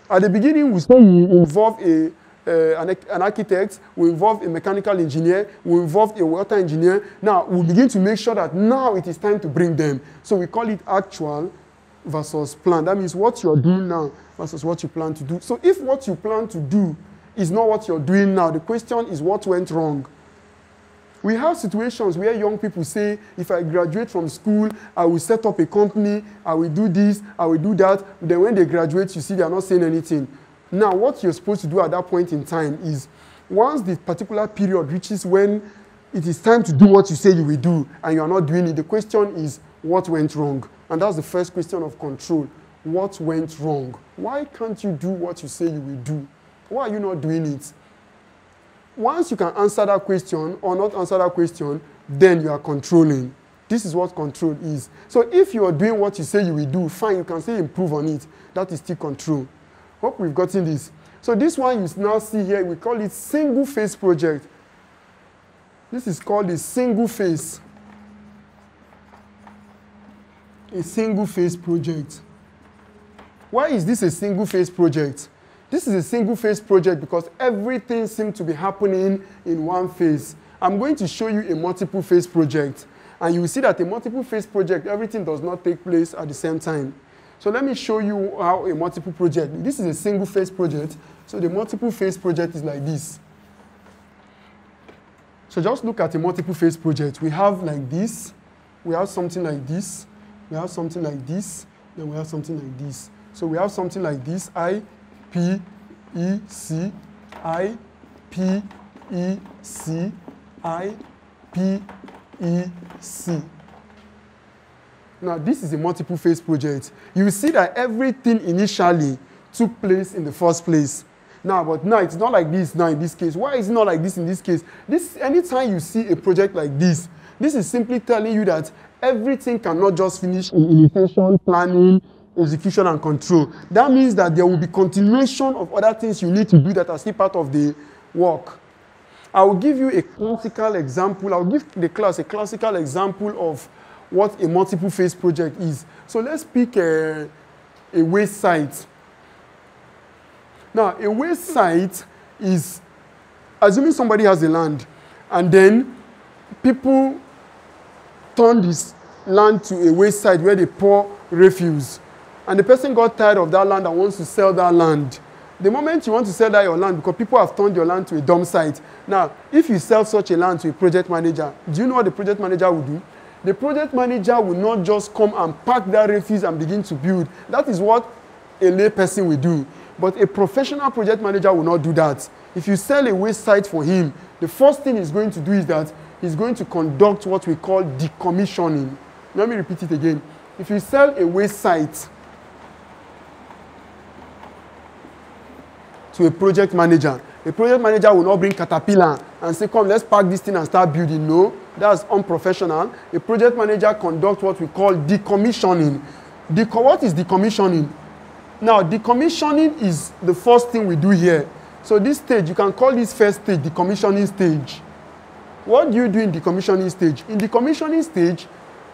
At the beginning, we say we involve an architect, we involve a mechanical engineer, we involve a water engineer. Now, we begin to make sure that now it is time to bring them. So we call it actual versus plan. That means what you're doing now versus what you plan to do. So if what you plan to do is not what you're doing now, the question is what went wrong? We have situations where young people say, if I graduate from school, I will set up a company, I will do this, I will do that. Then when they graduate, you see they are not saying anything. Now, what you're supposed to do at that point in time is, once the particular period reaches when it is time to do what you say you will do, and you are not doing it, the question is, what went wrong? And that's the first question of control. What went wrong? Why can't you do what you say you will do? Why are you not doing it? Once you can answer that question or not answer that question, then you are controlling. This is what control is. So if you are doing what you say you will do, fine, you can say improve on it. That is still control. Hope we've gotten this. So this one you now see here, we call it single phase project. This is called a single phase. A single phase project. Why is this a single phase project? This is a single phase project because everything seems to be happening in one phase. I'm going to show you a multiple phase project. And you will see that a multiple phase project, everything does not take place at the same time. So let me show you how a multiple project, this is a single phase project. So the multiple phase project is like this. So just look at a multiple phase project. We have like this, we have something like this, we have something like this, then we have something like this. So we have something like this, I, P, E, C, I, P, E, C, I, P, E, C. Now, this is a multiple phase project. You will see that everything initially took place in the first place. Now, but now it's not like this now in this case. Why is it not like this in this case? Anytime you see a project like this is simply telling you that everything cannot just finish in initiation, planning, execution, and control. That means that there will be continuation of other things you need to do that are still part of the work. I will give you a classical example. I will give the class a classical example of what a multiple phase project is. So let's pick a waste site. Now, a waste site is assuming somebody has a land, and then people turn this land to a waste site where they pour refuse. And the person got tired of that land and wants to sell that land. The moment you want to sell that your land, because people have turned your land to a dump site. Now, if you sell such a land to a project manager, do you know what the project manager will do? The project manager will not just come and pack that refuse and begin to build. That is what a lay person will do. But a professional project manager will not do that. If you sell a waste site for him, the first thing he's going to do is that he's going to conduct what we call decommissioning. Let me repeat it again. If you sell a waste site to a project manager will not bring caterpillar and say, come, let's pack this thing and start building. No, that's unprofessional. A project manager conducts what we call decommissioning. What is decommissioning? Now, decommissioning is the first thing we do here. So this stage, you can call this first stage decommissioning stage. What do you do in decommissioning stage? In decommissioning stage,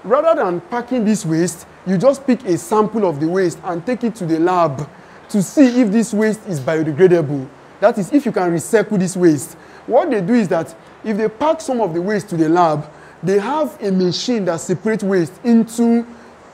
rather than packing this waste, you just pick a sample of the waste and take it to the lab to see if this waste is biodegradable. That is, if you can recycle this waste. What they do is that if they pack some of the waste to the lab, they have a machine that separates waste into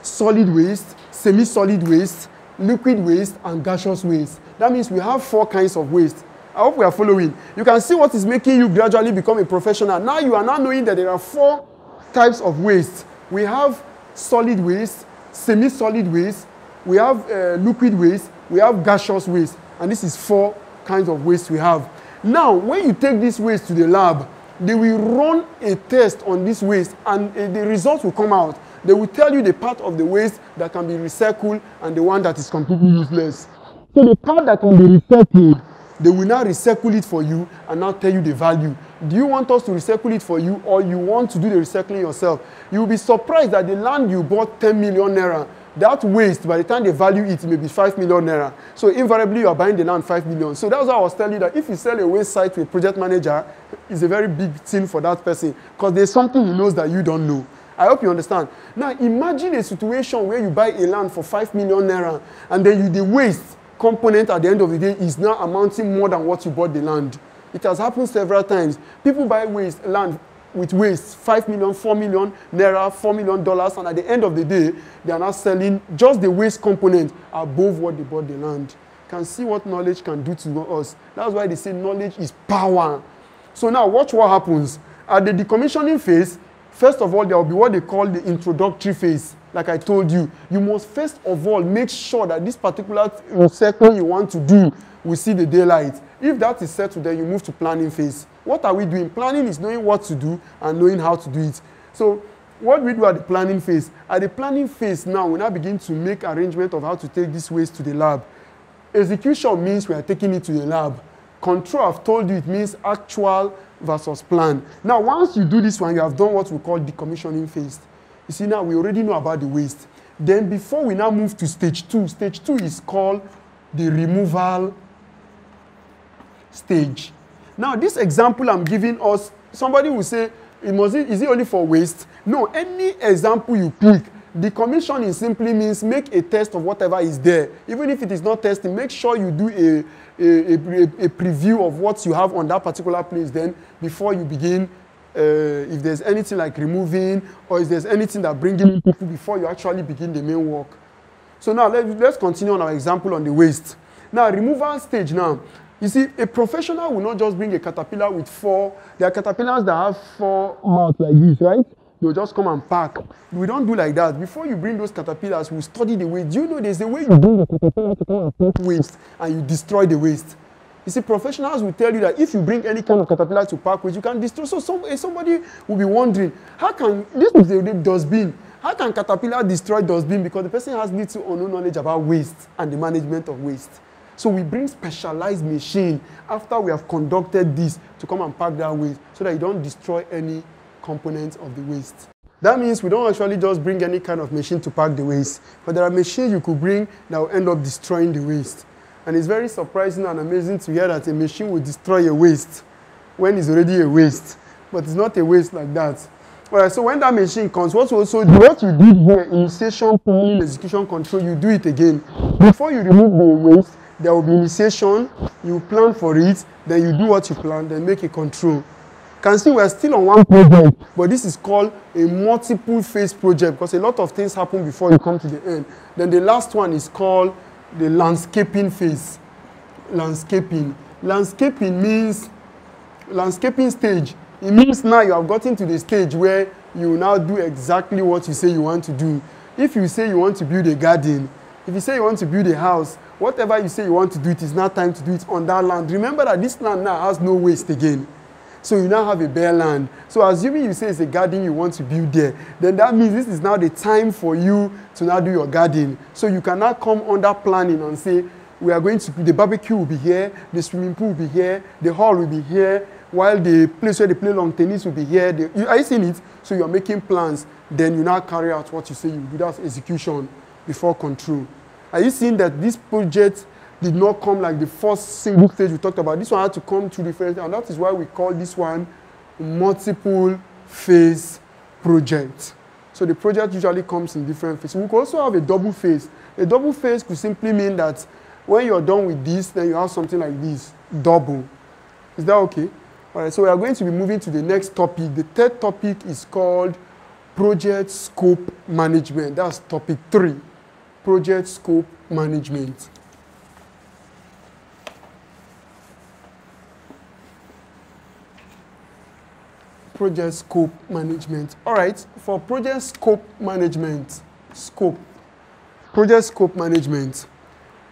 solid waste, semi-solid waste, liquid waste, and gaseous waste. That means we have 4 kinds of waste. I hope we are following. You can see what is making you gradually become a professional. Now you are now knowing that there are 4 types of waste. We have solid waste, semi-solid waste, we have liquid waste, we have gaseous waste, and this is 4 kinds of waste we have. Now, when you take this waste to the lab, they will run a test on this waste, and the results will come out They will tell you the part of the waste that can be recycled and the one that is completely useless. So the part that can be recycled, they will now recycle it for you and now tell you the value. Do you want us to recycle it for you, or you want to do the recycling yourself? You will be surprised that the land you bought 10 million naira, that waste, by the time they value it, may be 5 million naira. So invariably, you are buying the land 5 million. So that's why I was telling you that if you sell a waste site to a project manager, it's a very big thing for that person, because there's something he knows that you don't know. I hope you understand. Now, imagine a situation where you buy a land for 5 million naira, and then the waste component at the end of the day is now amounting more than what you bought the land. It has happened several times. People buy land with waste, 5 million, 4 million naira, $4 million, and at the end of the day, they are now selling just the waste component above what they bought the land. You can see what knowledge can do to us. That's why they say knowledge is power. So now watch what happens. At the decommissioning phase, first of all, there will be what they call the introductory phase. Like I told you, you must first of all make sure that this particular recycling you want to do will see the daylight. If that is settled, then you move to planning phase. What are we doing? Planning is knowing what to do and knowing how to do it. So what we do at the planning phase? At the planning phase now, we now begin to make arrangement of how to take this waste to the lab. Execution means we are taking it to the lab. Control, I've told you, it means actual versus plan. Now, once you do this one, you have done what we call decommissioning phase. You see, now we already know about the waste. Then before we now move to stage 2, stage 2 is called the removal stage. Now, this example I'm giving us, somebody will say, is it only for waste? No, any example you pick, decommissioning simply means make a test of whatever is there. Even if it is not testing, make sure you do a preview of what you have on that particular place then before you begin. If there's anything like removing, or if there's anything that bringing in people before you actually begin the main work. So now let's continue on our example on the waste. Now, removal stage now. You see, a professional will not just bring a caterpillar with 4. There are caterpillars that have 4 mouths like this, right? They'll just come and pack. We don't do like that. Before you bring those caterpillars, we'll study the waste. Do you know there's a way you bring the caterpillar to come and pack waste and you destroy the waste? You see, professionals will tell you that if you bring any kind of caterpillar to pack waste, you can destroy. So somebody will be wondering, how can, this is the dustbin, how can caterpillar destroy dustbin? Because the person has little or no knowledge about waste and the management of waste. So we bring specialized machine after we have conducted this to come and pack that waste so that you don't destroy any components of the waste. That means we don't actually just bring any kind of machine to pack the waste, but there are machines you could bring that will end up destroying the waste. And it's very surprising and amazing to hear that a machine will destroy a waste when it's already a waste. But it's not a waste like that. All right, so when that machine comes, what you also do, what you did here, initiation, planning, execution, control, you do it again. Before you remove the waste, there will be initiation, you plan for it, then you do what you plan, then make a control. You can see we're still on one project, but this is called a multiple phase project because a lot of things happen before you come to the end. Then the last one is called the landscaping phase. Landscaping. Landscaping means, landscaping stage. It means now you have gotten to the stage where you now do exactly what you say you want to do. If you say you want to build a garden, if you say you want to build a house, whatever you say you want to do, it is now time to do it on that land. Remember that this land now has no waste again. So you now have a bare land. So assuming you say it's a garden you want to build there, then that means this is now the time for you to now do your garden. So you cannot come under planning and say, we are going to, the barbecue will be here, the swimming pool will be here, the hall will be here, while the place where they play long tennis will be here. Are you seeing it? So you're making plans, then you now carry out what you say you do. That's execution before control. Are you seeing that this project did not come like the first single stage we talked about? This one had to come through different, and that is why we call this one multiple phase project. So the project usually comes in different phases. We could also have a double phase. A double phase could simply mean that when you're done with this, then you have something like this, double. Is that okay? All right, so we are going to be moving to the next topic. The third topic is called project scope management. That's topic 3, project scope management. Project scope management. All right, for project scope management, project scope management,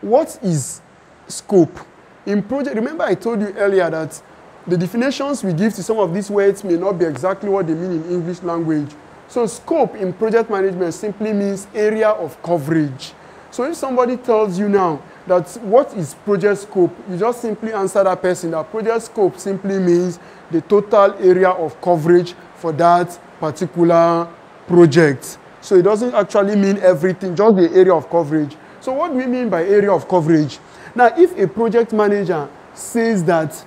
what is scope? In project, remember I told you earlier that the definitions we give to some of these words may not be exactly what they mean in English language. So scope in project management simply means area of coverage. So if somebody tells you now that what is project scope, you just simply answer that person that project scope simply means the total area of coverage for that particular project. So it doesn't actually mean everything, just the area of coverage. So what do we mean by area of coverage? Now, if a project manager says that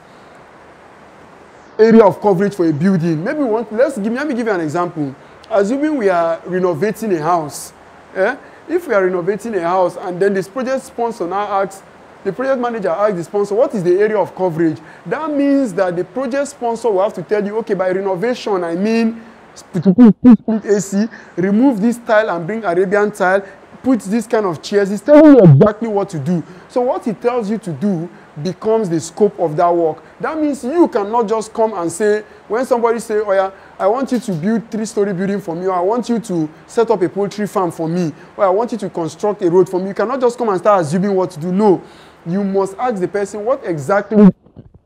area of coverage for a building, maybe let me give you an example. Assuming we are renovating a house, if we are renovating a house and then this project sponsor now asks, the project manager asks the sponsor, what is the area of coverage? That means that the project sponsor will have to tell you, okay, by renovation, I mean, put AC, remove this tile and bring Arabian tile, put this kind of chairs. He's telling you exactly what to do. So what he tells you to do becomes the scope of that work. That means you cannot just come and say, when somebody say, oh yeah, I want you to build 3-story building for me, or I want you to set up a poultry farm for me, or I want you to construct a road for me. You cannot just come and start assuming what to do. No, you must ask the person what exactly,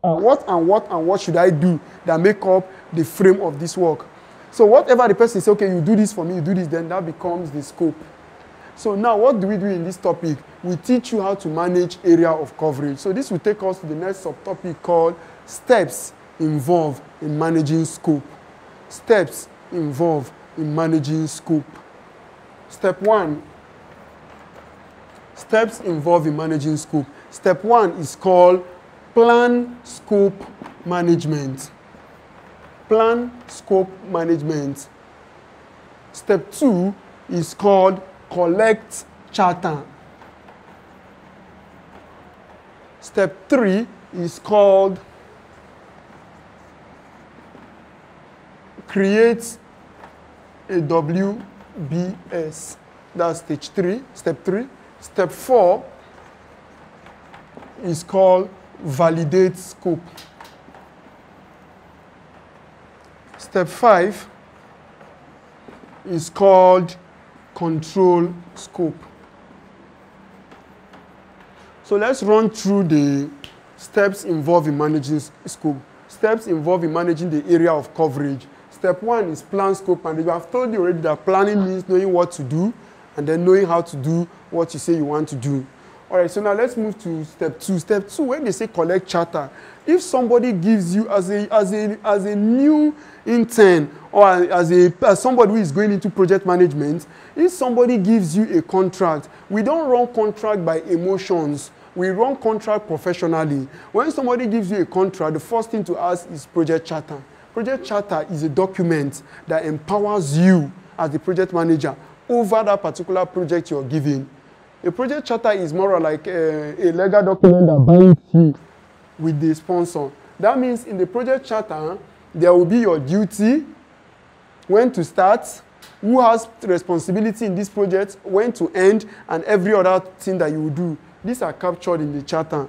what should I do that make up the frame of this work. So whatever the person says, okay, you do this for me, you do this, then that becomes the scope. So now what do we do in this topic? We teach you how to manage area of coverage. So this will take us to the next subtopic called steps involved in managing scope. Steps involved in managing scope. Step 1. Steps involved in managing scope. Step 1 is called plan scope management. Plan scope management. Step 2 is called collect charter. Step 3 is called create a WBS. That's stage 3, step 3. Step 4 is called validate scope. Step 5 is called control scope. So let's run through the steps involved in managing scope. Steps involved in managing the area of coverage. Step 1 is plan scope management. I've told you already that planning means knowing what to do and then knowing how to do what you say you want to do. All right, so now let's move to step 2. Step 2, when they say collect charter, if somebody gives you as a new intern or as somebody who is going into project management, if somebody gives you a contract, we don't run contract by emotions. We run contract professionally. When somebody gives you a contract, the first thing to ask is project charter. Project charter is a document that empowers you as the project manager over that particular project you're giving. A project charter is more like a legal document that binds you with the sponsor. That means in the project charter, there will be your duty, when to start, who has responsibility in this project, when to end, and every other thing that you will do. These are captured in the charter.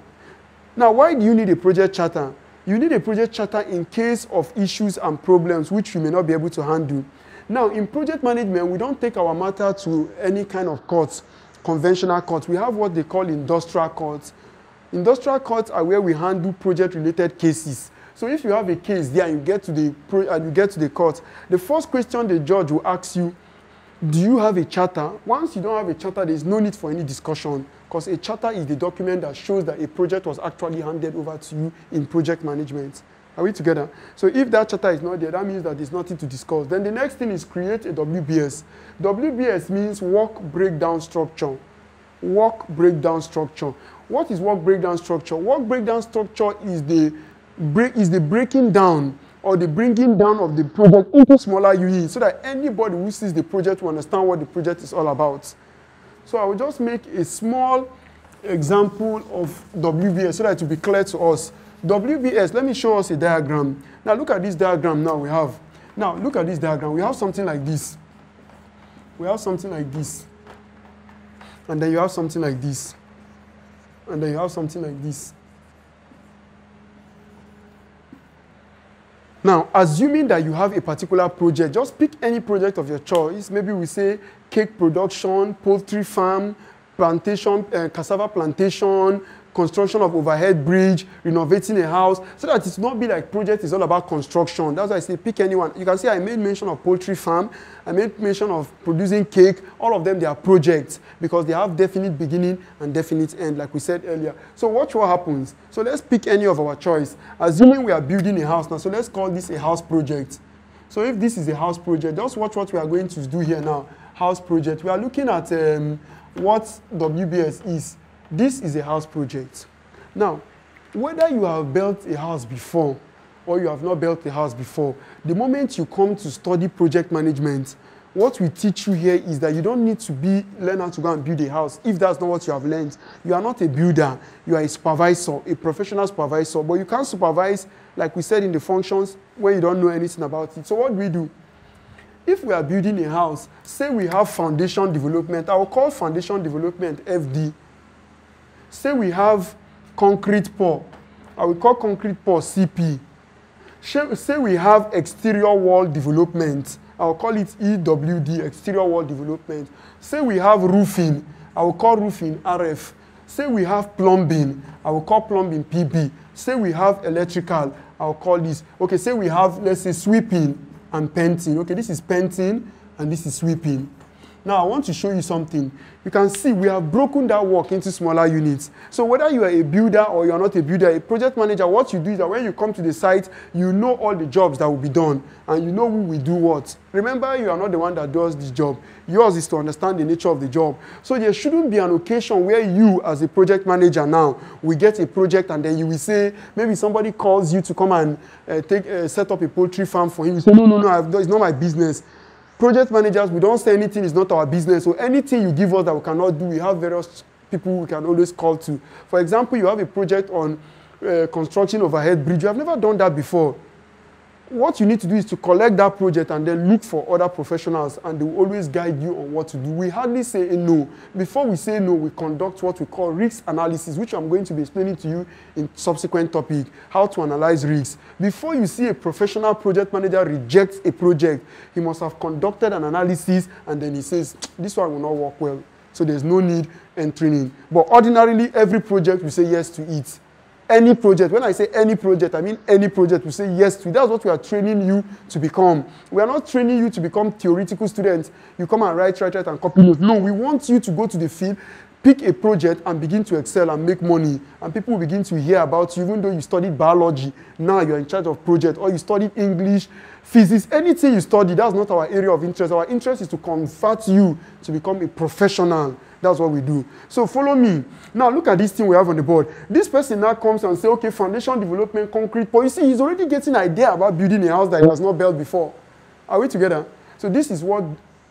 Now, why do you need a project charter? You need a project charter in case of issues and problems which you may not be able to handle. Now, in project management, we don't take our matter to any kind of courts, conventional courts. We have what they call industrial courts. Industrial courts are where we handle project-related cases. So if you have a case there and you get to the court, the first question the judge will ask you, do you have a charter? Once you don't have a charter, there is no need for any discussion, because a charter is the document that shows that a project was actually handed over to you in project management. Are we together? So if that charter is not there, that means that there's nothing to discuss. Then the next thing is create a WBS. WBS means work breakdown structure. Work breakdown structure. What is work breakdown structure? Work breakdown structure is the breaking down or the bringing down of the project into smaller units so that anybody who sees the project will understand what the project is all about. So I will just make a small example of WBS so that it will be clear to us. WBS, let me show us a diagram. Now look at this diagram now we have. Now look at this diagram. We have something like this. We have something like this. And then you have something like this. And then you have something like this. Now, assuming that you have a particular project, just pick any project of your choice. Maybe we say cake production, poultry farm, plantation, cassava plantation, construction of overhead bridge, renovating a house, so that it's not be like project is all about construction. That's why I say pick anyone. You can see I made mention of poultry farm, I made mention of producing cake. All of them, they are projects because they have definite beginning and definite end, like we said earlier. So watch what happens. So let's pick any of our choice. Assuming we are building a house now, so let's call this a house project. So if this is a house project, just watch what we are going to do here now. House project. We are looking at what WBS is. This is a house project. Now, whether you have built a house before or you have not built a house before, the moment you come to study project management, what we teach you here is that you don't need to learn how to go and build a house if that's not what you have learned. You are not a builder. You are a supervisor, a professional supervisor, but you can't supervise, like we said in the functions, when you don't know anything about it. So what do we do? If we are building a house, say we have foundation development, I will call foundation development FD. Say we have concrete pour, I will call concrete pour CP. Say we have exterior wall development, I will call it EWD, exterior wall development. Say we have roofing, I will call roofing RF. Say we have plumbing, I will call plumbing PB. Say we have electrical, I will call this. Okay, say we have, let's say, sweeping and painting. Okay, this is painting and this is sweeping. Now, I want to show you something. You can see we have broken that work into smaller units. So whether you are a builder or you are not a builder, a project manager, what you do is that when you come to the site, you know all the jobs that will be done and you know who will do what. Remember, you are not the one that does this job. Yours is to understand the nature of the job. So there shouldn't be an occasion where you, as a project manager now, will get a project and then you will say, maybe somebody calls you to come and set up a poultry farm for him. You say, no, it's not my business. Project managers, we don't say anything is not our business. So anything you give us that we cannot do, we have various people we can always call to. For example, you have a project on construction overhead bridge. You have never done that before. What you need to do is to collect that project and then look for other professionals and they will always guide you on what to do. We hardly say no. Before we say no, we conduct what we call risk analysis, which I'm going to be explaining to you in subsequent topic, how to analyze risks. Before you see a professional project manager reject a project, he must have conducted an analysis and then he says, this one will not work well. So there's no need entering in. But ordinarily, every project we say yes to it. Any project, when I say any project, I mean any project, we say yes to. That's what we are training you to become. We are not training you to become theoretical students. You come and write, and copy notes. No, we want you to go to the field, pick a project, and begin to excel and make money. And people will begin to hear about you, even though you studied biology. Now you're in charge of project, or you studied English, physics, anything you study, that's not our area of interest. Our interest is to convert you to become a professional. That's what we do. So follow me. Now look at this thing we have on the board. This person now comes and says, okay, foundation development, concrete. But you see, he's already getting an idea about building a house that he has not built before. Are we together? So this is what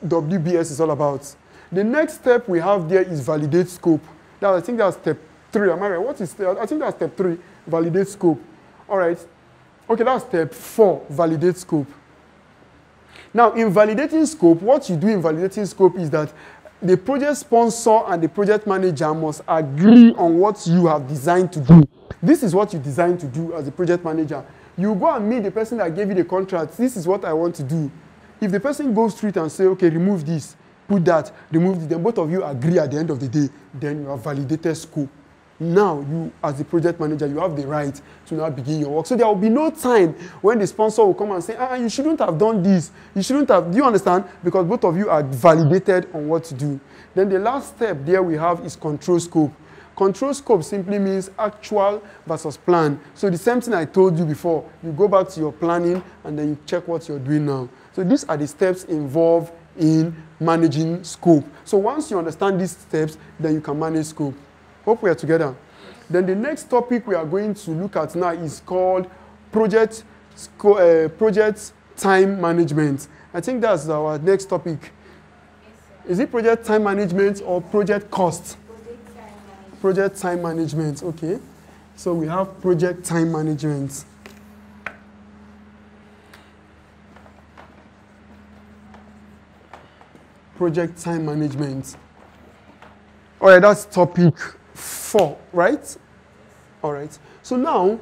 WBS is all about. The next step we have there is validate scope. I think that's step 3. Am I right? What is step? I think that's step 3, validate scope. All right. Okay, that's step 4, validate scope. Now, in validating scope, what you do in validating scope is that the project sponsor and the project manager must agree on what you have designed to do. This is what you designed to do as a project manager. You go and meet the person that gave you the contract. This is what I want to do. If the person goes through it and say, okay, remove this, put that, remove it, then both of you agree at the end of the day, then you have validated scope. Now, you, as the project manager, you have the right to now begin your work. So there will be no time when the sponsor will come and say, you shouldn't have done this. You shouldn't have, do you understand? Because both of you are validated on what to do. Then the last step there we have is control scope. Control scope simply means actual versus plan. So the same thing I told you before, you go back to your planning and then you check what you're doing now. So these are the steps involved in managing scope. So once you understand these steps, then you can manage scope. Hope we are together. Then the next topic we are going to look at now is called project time management. I think that's our next topic. Yes, is it project time management or project cost? Project time management, okay. So we have project time management. Project time management. All right, that's topic 4, right? All right. So now,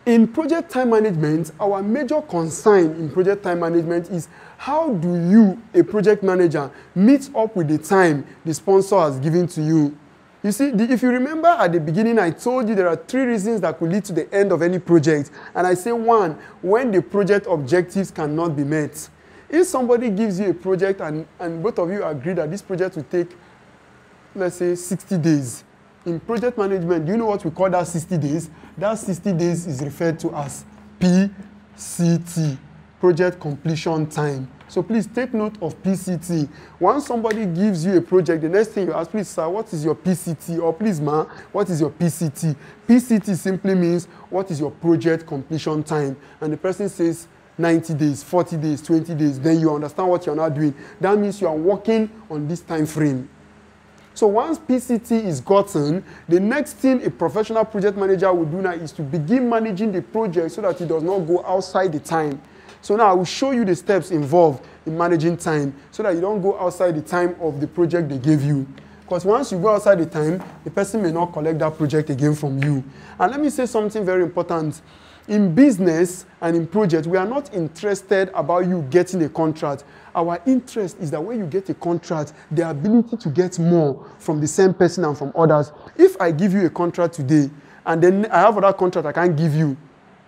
in project time management, our major concern in project time management is how do you, a project manager, meet up with the time the sponsor has given to you? You see, if you remember at the beginning, I told you there are 3 reasons that could lead to the end of any project. And I say 1, when the project objectives cannot be met. If somebody gives you a project and both of you agree that this project will take, let's say, 60 days. In project management, do you know what we call that 60 days? That 60 days is referred to as PCT, project completion time. So please take note of PCT. Once somebody gives you a project, the next thing you ask, please, sir, what is your PCT? Or please, ma, what is your PCT? PCT simply means what is your project completion time? And the person says 90 days, 40 days, 20 days. Then you understand what you're not doing. That means you are working on this time frame. So once PCT is gotten, the next thing a professional project manager will do now is to begin managing the project so that it does not go outside the time. So now I will show you the steps involved in managing time so that you don't go outside the time of the project they gave you. Because once you go outside the time, the person may not collect that project again from you. And let me say something very important. In business and in project, we are not interested about you getting a contract. Our interest is that when you get a contract, the ability to get more from the same person and from others. If I give you a contract today, and then I have other contract I can't give you,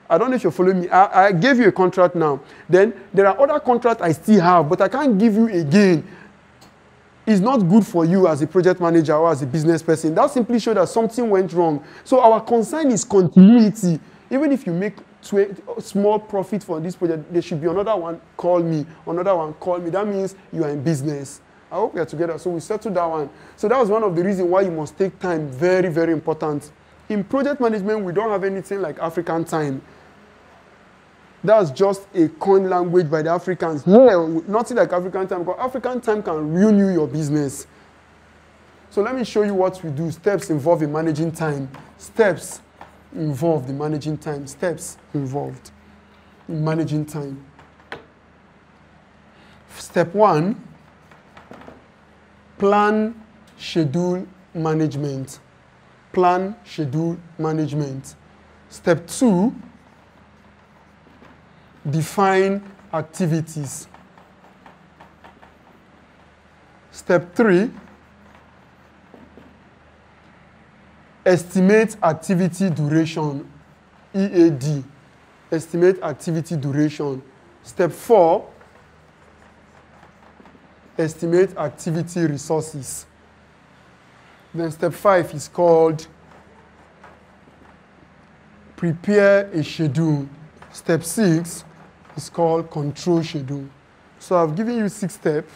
I don't know if you're following me. I gave you a contract now. Then there are other contracts I still have, but I can't give you again. It's not good for you as a project manager or as a business person. That simply shows that something went wrong. So our concern is continuity. Even if you make small profit from this project, there should be another one, call me. Another one, call me. That means you are in business. I hope we are together. So we settled that one. So that was one of the reasons why you must take time. Very, very important. In project management, we don't have anything like African time. That's just a coined language by the Africans. Here, nothing like African time, because African time can ruin you your business. So let me show you what we do. Steps involved in managing time. Steps involved in managing time. Steps involved in managing time. Step 1, plan, schedule, management. Plan, schedule, management. Step 2, define activities. Step 3, estimate activity duration, EAD. Estimate activity duration. Step 4, estimate activity resources. Then step 5 is called prepare a schedule. Step 6 is called control schedule. So I've given you 6 steps.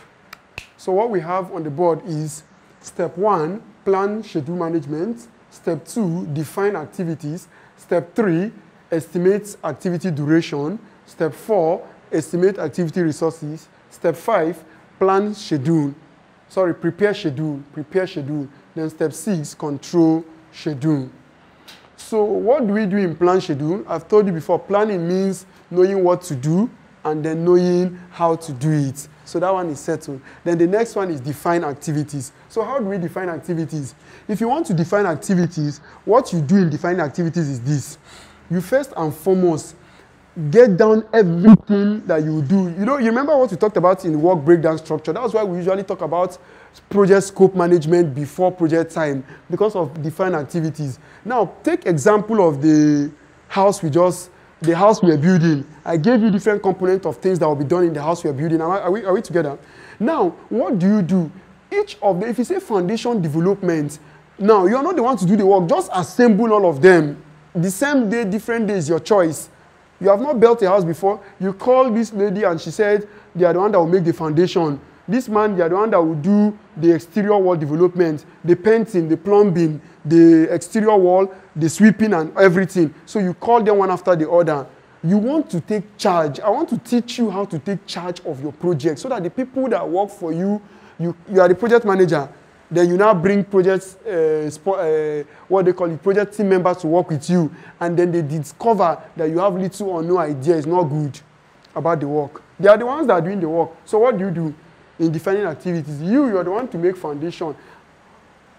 So what we have on the board is step 1, plan schedule management. Step 2, define activities. Step 3, estimate activity duration. Step 4, estimate activity resources. Step 5, plan schedule. Sorry, prepare schedule. Prepare schedule. Then step 6, control schedule. So what do we do in plan schedule? I've told you before, planning means knowing what to do and then knowing how to do it. So that one is settled. Then the next one is define activities. So how do we define activities? If you want to define activities, what you do in defining activities is this. You first and foremost get down everything that you do. You remember what we talked about in the work breakdown structure? That's why we usually talk about project scope management before project time, because of defined activities. Now, take example of the house we are building. I gave you different components of things that will be done in the house we are building. Are we together? Now, what do? Each of them, if you say foundation development, now you're not the one to do the work. Just assemble all of them. The same day, different days, your choice. You have not built a house before. You call this lady and she said they are the one that will make the foundation. This man, they are the one that will do the exterior wall development, the painting, the plumbing, the exterior wall, the sweeping and everything. So you call them one after the other. You want to take charge. I want to teach you how to take charge of your project so that the people that work for you, you are the project manager. Then you now bring project, what they call it, project team members to work with you. And then they discover that you have little or no idea, it's not good about the work. They are the ones that are doing the work. So what do? In defining activities, you are the one to make foundation.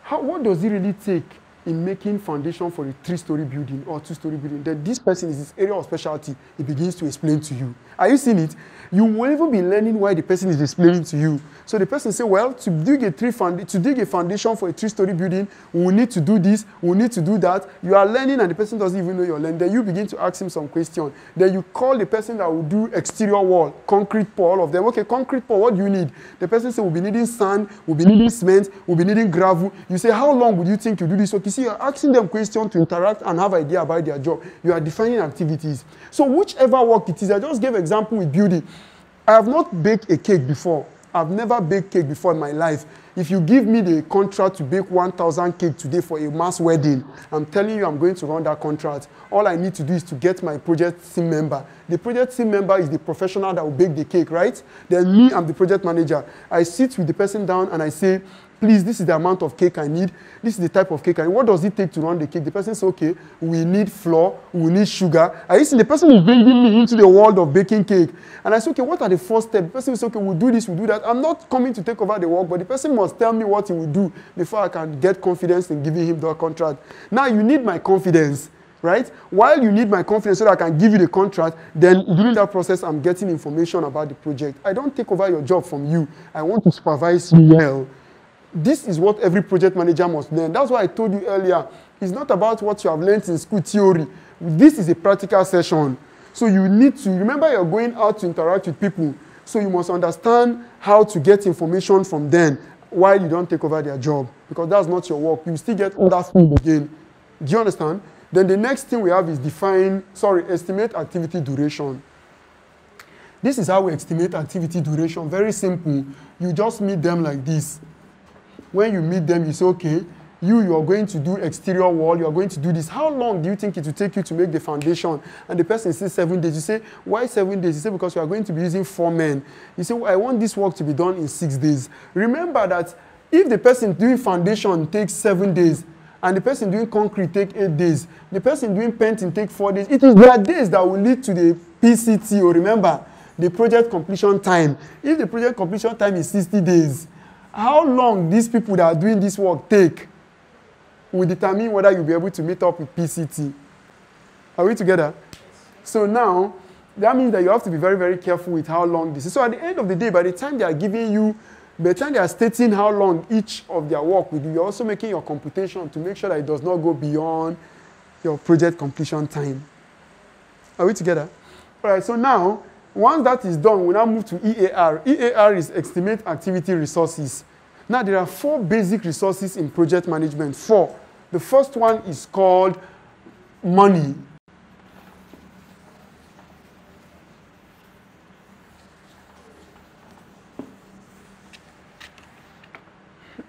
What does it really take in making foundation for a 3-story building or 2-story building. Then this person is his area of specialty. He begins to explain to you. Are you seeing it? You will even be learning why the person is explaining to you. So the person say, well, to dig a foundation for a 3-story building, we will need to do this, we will need to do that. You are learning and the person doesn't even know you're learning. Then you begin to ask him some questions. Then you call the person that will do exterior wall, concrete pour, all of them. Okay, concrete pour, what do you need? The person say, we'll be needing sand, we'll be needing cement, we'll be needing gravel. You say, how long would you think to do this? Okay, see, you're asking them questions to interact and have idea about their job. You are defining activities. So whichever work it is, I just gave example with building. I have not baked a cake before. I've never baked cake before in my life. If you give me the contract to bake 1,000 cake today for a mass wedding, I'm telling you I'm going to run that contract. All I need to do is to get my project team member. The project team member is the professional that will bake the cake, right? Then me, I'm the project manager. I sit with the person down and I say, please, this is the amount of cake I need. This is the type of cake I need. What does it take to run the cake? The person says, okay, we need flour, we need sugar. I see the person is bringing me into the world of baking cake. And I say, okay, what are the first steps? The person says, okay, we'll do this, we'll do that. I'm not coming to take over the work, but the person must tell me what he will do before I can get confidence in giving him the contract. Now, you need my confidence, right? While you need my confidence so that I can give you the contract, then during that process, I'm getting information about the project. I don't take over your job from you. I want to supervise you well. This is what every project manager must learn. That's why I told you earlier, it's not about what you have learned in school theory. This is a practical session. So you need to, remember you're going out to interact with people. So you must understand how to get information from them while you don't take over their job. Because that's not your work. You still get other things again. Do you understand? Then the next thing we have is estimate activity duration. This is how we estimate activity duration. Very simple. You just meet them like this. When you meet them, you say, okay, you are going to do exterior wall, you are going to do this. How long do you think it will take you to make the foundation? And the person says 7 days. You say, why 7 days? You say, because you are going to be using 4 men. You say, well, I want this work to be done in 6 days. Remember that if the person doing foundation takes 7 days, and the person doing concrete take 8 days, the person doing painting take 4 days, it is their days that will lead to the PCT, remember, the project completion time. If the project completion time is 60 days, how long these people that are doing this work take will determine whether you'll be able to meet up with PCT. Are we together? So now, that means that you have to be very, very careful with how long this is. So at the end of the day, by the time they are giving you, by the time they are stating how long each of their work will do, you're also making your computation to make sure that it does not go beyond your project completion time. Are we together? All right, so now, once that is done, we now move to EAR. EAR is Estimate Activity Resources. Now, there are 4 basic resources in project management. 4. The first one is called money.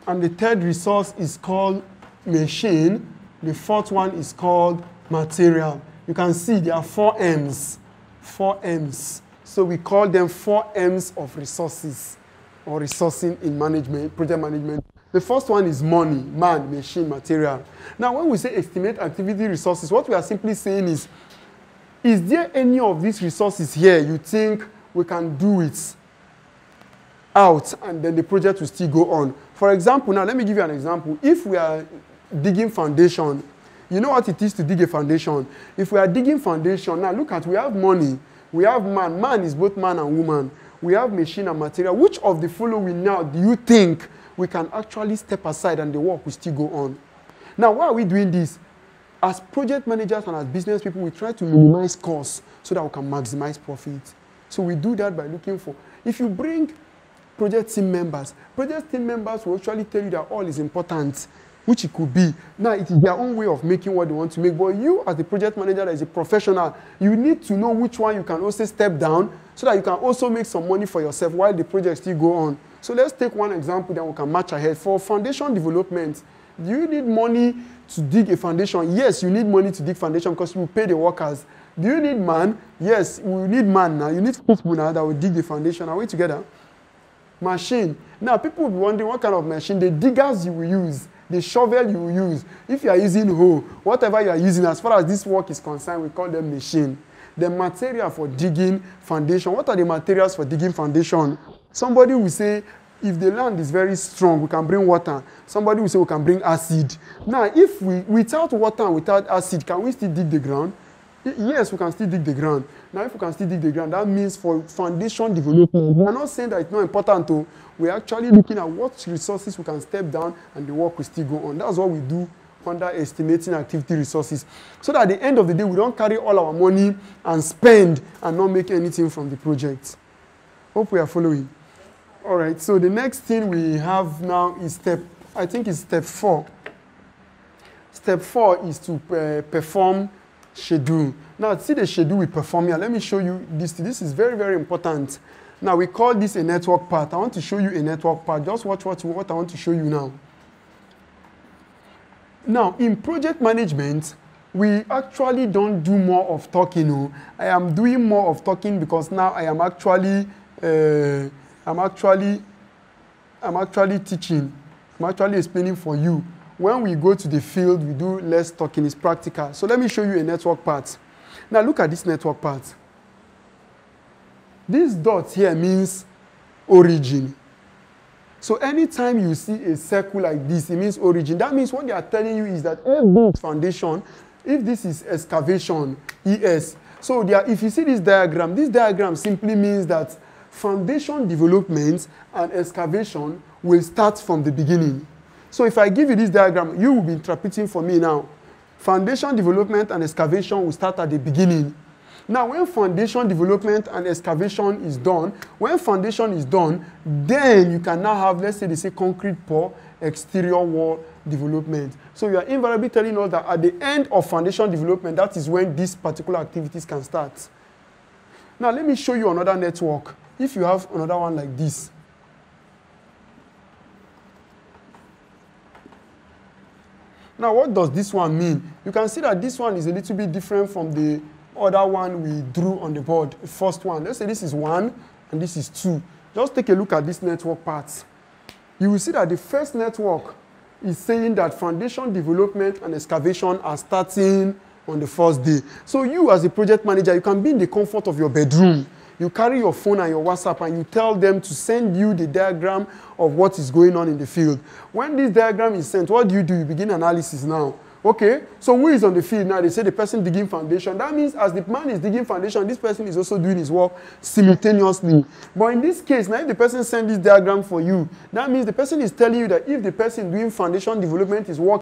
And the third resource is called machine. The fourth one is called material. You can see there are 4 M's. 4 M's. So we call them 4 M's of resources or resourcing in management, project management. The first one is money, man, machine, material. Now, when we say estimate activity resources, what we are simply saying is there any of these resources here you think we can do it out and then the project will still go on? For example, now let me give you an example. If we are digging foundation, you know what it is to dig a foundation. If we are digging foundation, now look at, we have money, we have man. Man is both man and woman. We have machine and material. Which of the following now do you think we can actually step aside and the work will still go on? Now, why are we doing this? As project managers and as business people, we try to minimize costs so that we can maximize profit. So we do that by looking for, if you bring project team members will actually tell you that all is important, which it could be. Now, it is their own way of making what they want to make. But you, as the project manager, as a professional, you need to know which one you can also step down so that you can also make some money for yourself while the project still go on. So let's take one example that we can match ahead. For foundation development, do you need money to dig a foundation? Yes, you need money to dig foundation because you pay the workers. Do you need man? Yes, we need man now. You need people now that will dig the foundation. Are we together? Machine. Now, people will be wondering what kind of machine. The diggers you will use, the shovel you will use. If you are using hoe, whatever you are using, as far as this work is concerned, we call them machine. The material for digging foundation. What are the materials for digging foundation? Somebody will say if the land is very strong, we can bring water. Somebody will say we can bring acid. Now, if without water and without acid, can we still dig the ground? Yes, we can still dig the ground. Now, if we can still dig the ground, that means for foundation development, we are not saying that it's not important to. We're actually looking at what resources we can step down and the work will still go on. That's what we do under estimating activity resources. So that at the end of the day, we don't carry all our money and spend and not make anything from the project. Hope we are following. All right, so the next thing we have now is step 4. Step 4 is to perform schedule. Now, see the schedule we perform here. Let me show you this. This is very, very important. Now, we call this a network part. I want to show you a network part. Just watch what I want to show you now. Now, in project management, we actually don't do more of talking. I am doing more of talking because now I am actually teaching. I'm actually explaining for you. When we go to the field, we do less talking. It's practical. So let me show you a network part. Now look at this network part. This dot here means origin. So anytime you see a circle like this, it means origin. That means what they are telling you is that if foundation, if this is excavation, ES. So if you see this diagram simply means that foundation development and excavation will start from the beginning. So if I give you this diagram, you will be interpreting for me now. Foundation development and excavation will start at the beginning. Now, when foundation development and excavation is done, then you can now have, let's say they say concrete pour, exterior wall development. So you are invariably telling us that at the end of foundation development, that is when these particular activities can start. Now, let me show you another network. If you have another one like this. Now, what does this one mean? You can see that this one is a little bit different from the other one we drew on the board. The first one. Let's say this is 1 and this is 2. Just take a look at this network parts. You will see that the first network is saying that foundation development and excavation are starting on the first day. So you as a project manager, you can be in the comfort of your bedroom. You carry your phone and your WhatsApp and you tell them to send you the diagram of what is going on in the field. When this diagram is sent, what do? You begin analysis now. Okay, so who is on the field now? They say the person digging foundation. That means as the man is digging foundation, this person is also doing his work simultaneously. But in this case, now if the person sends this diagram for you, that means the person is telling you that if the person doing foundation development is working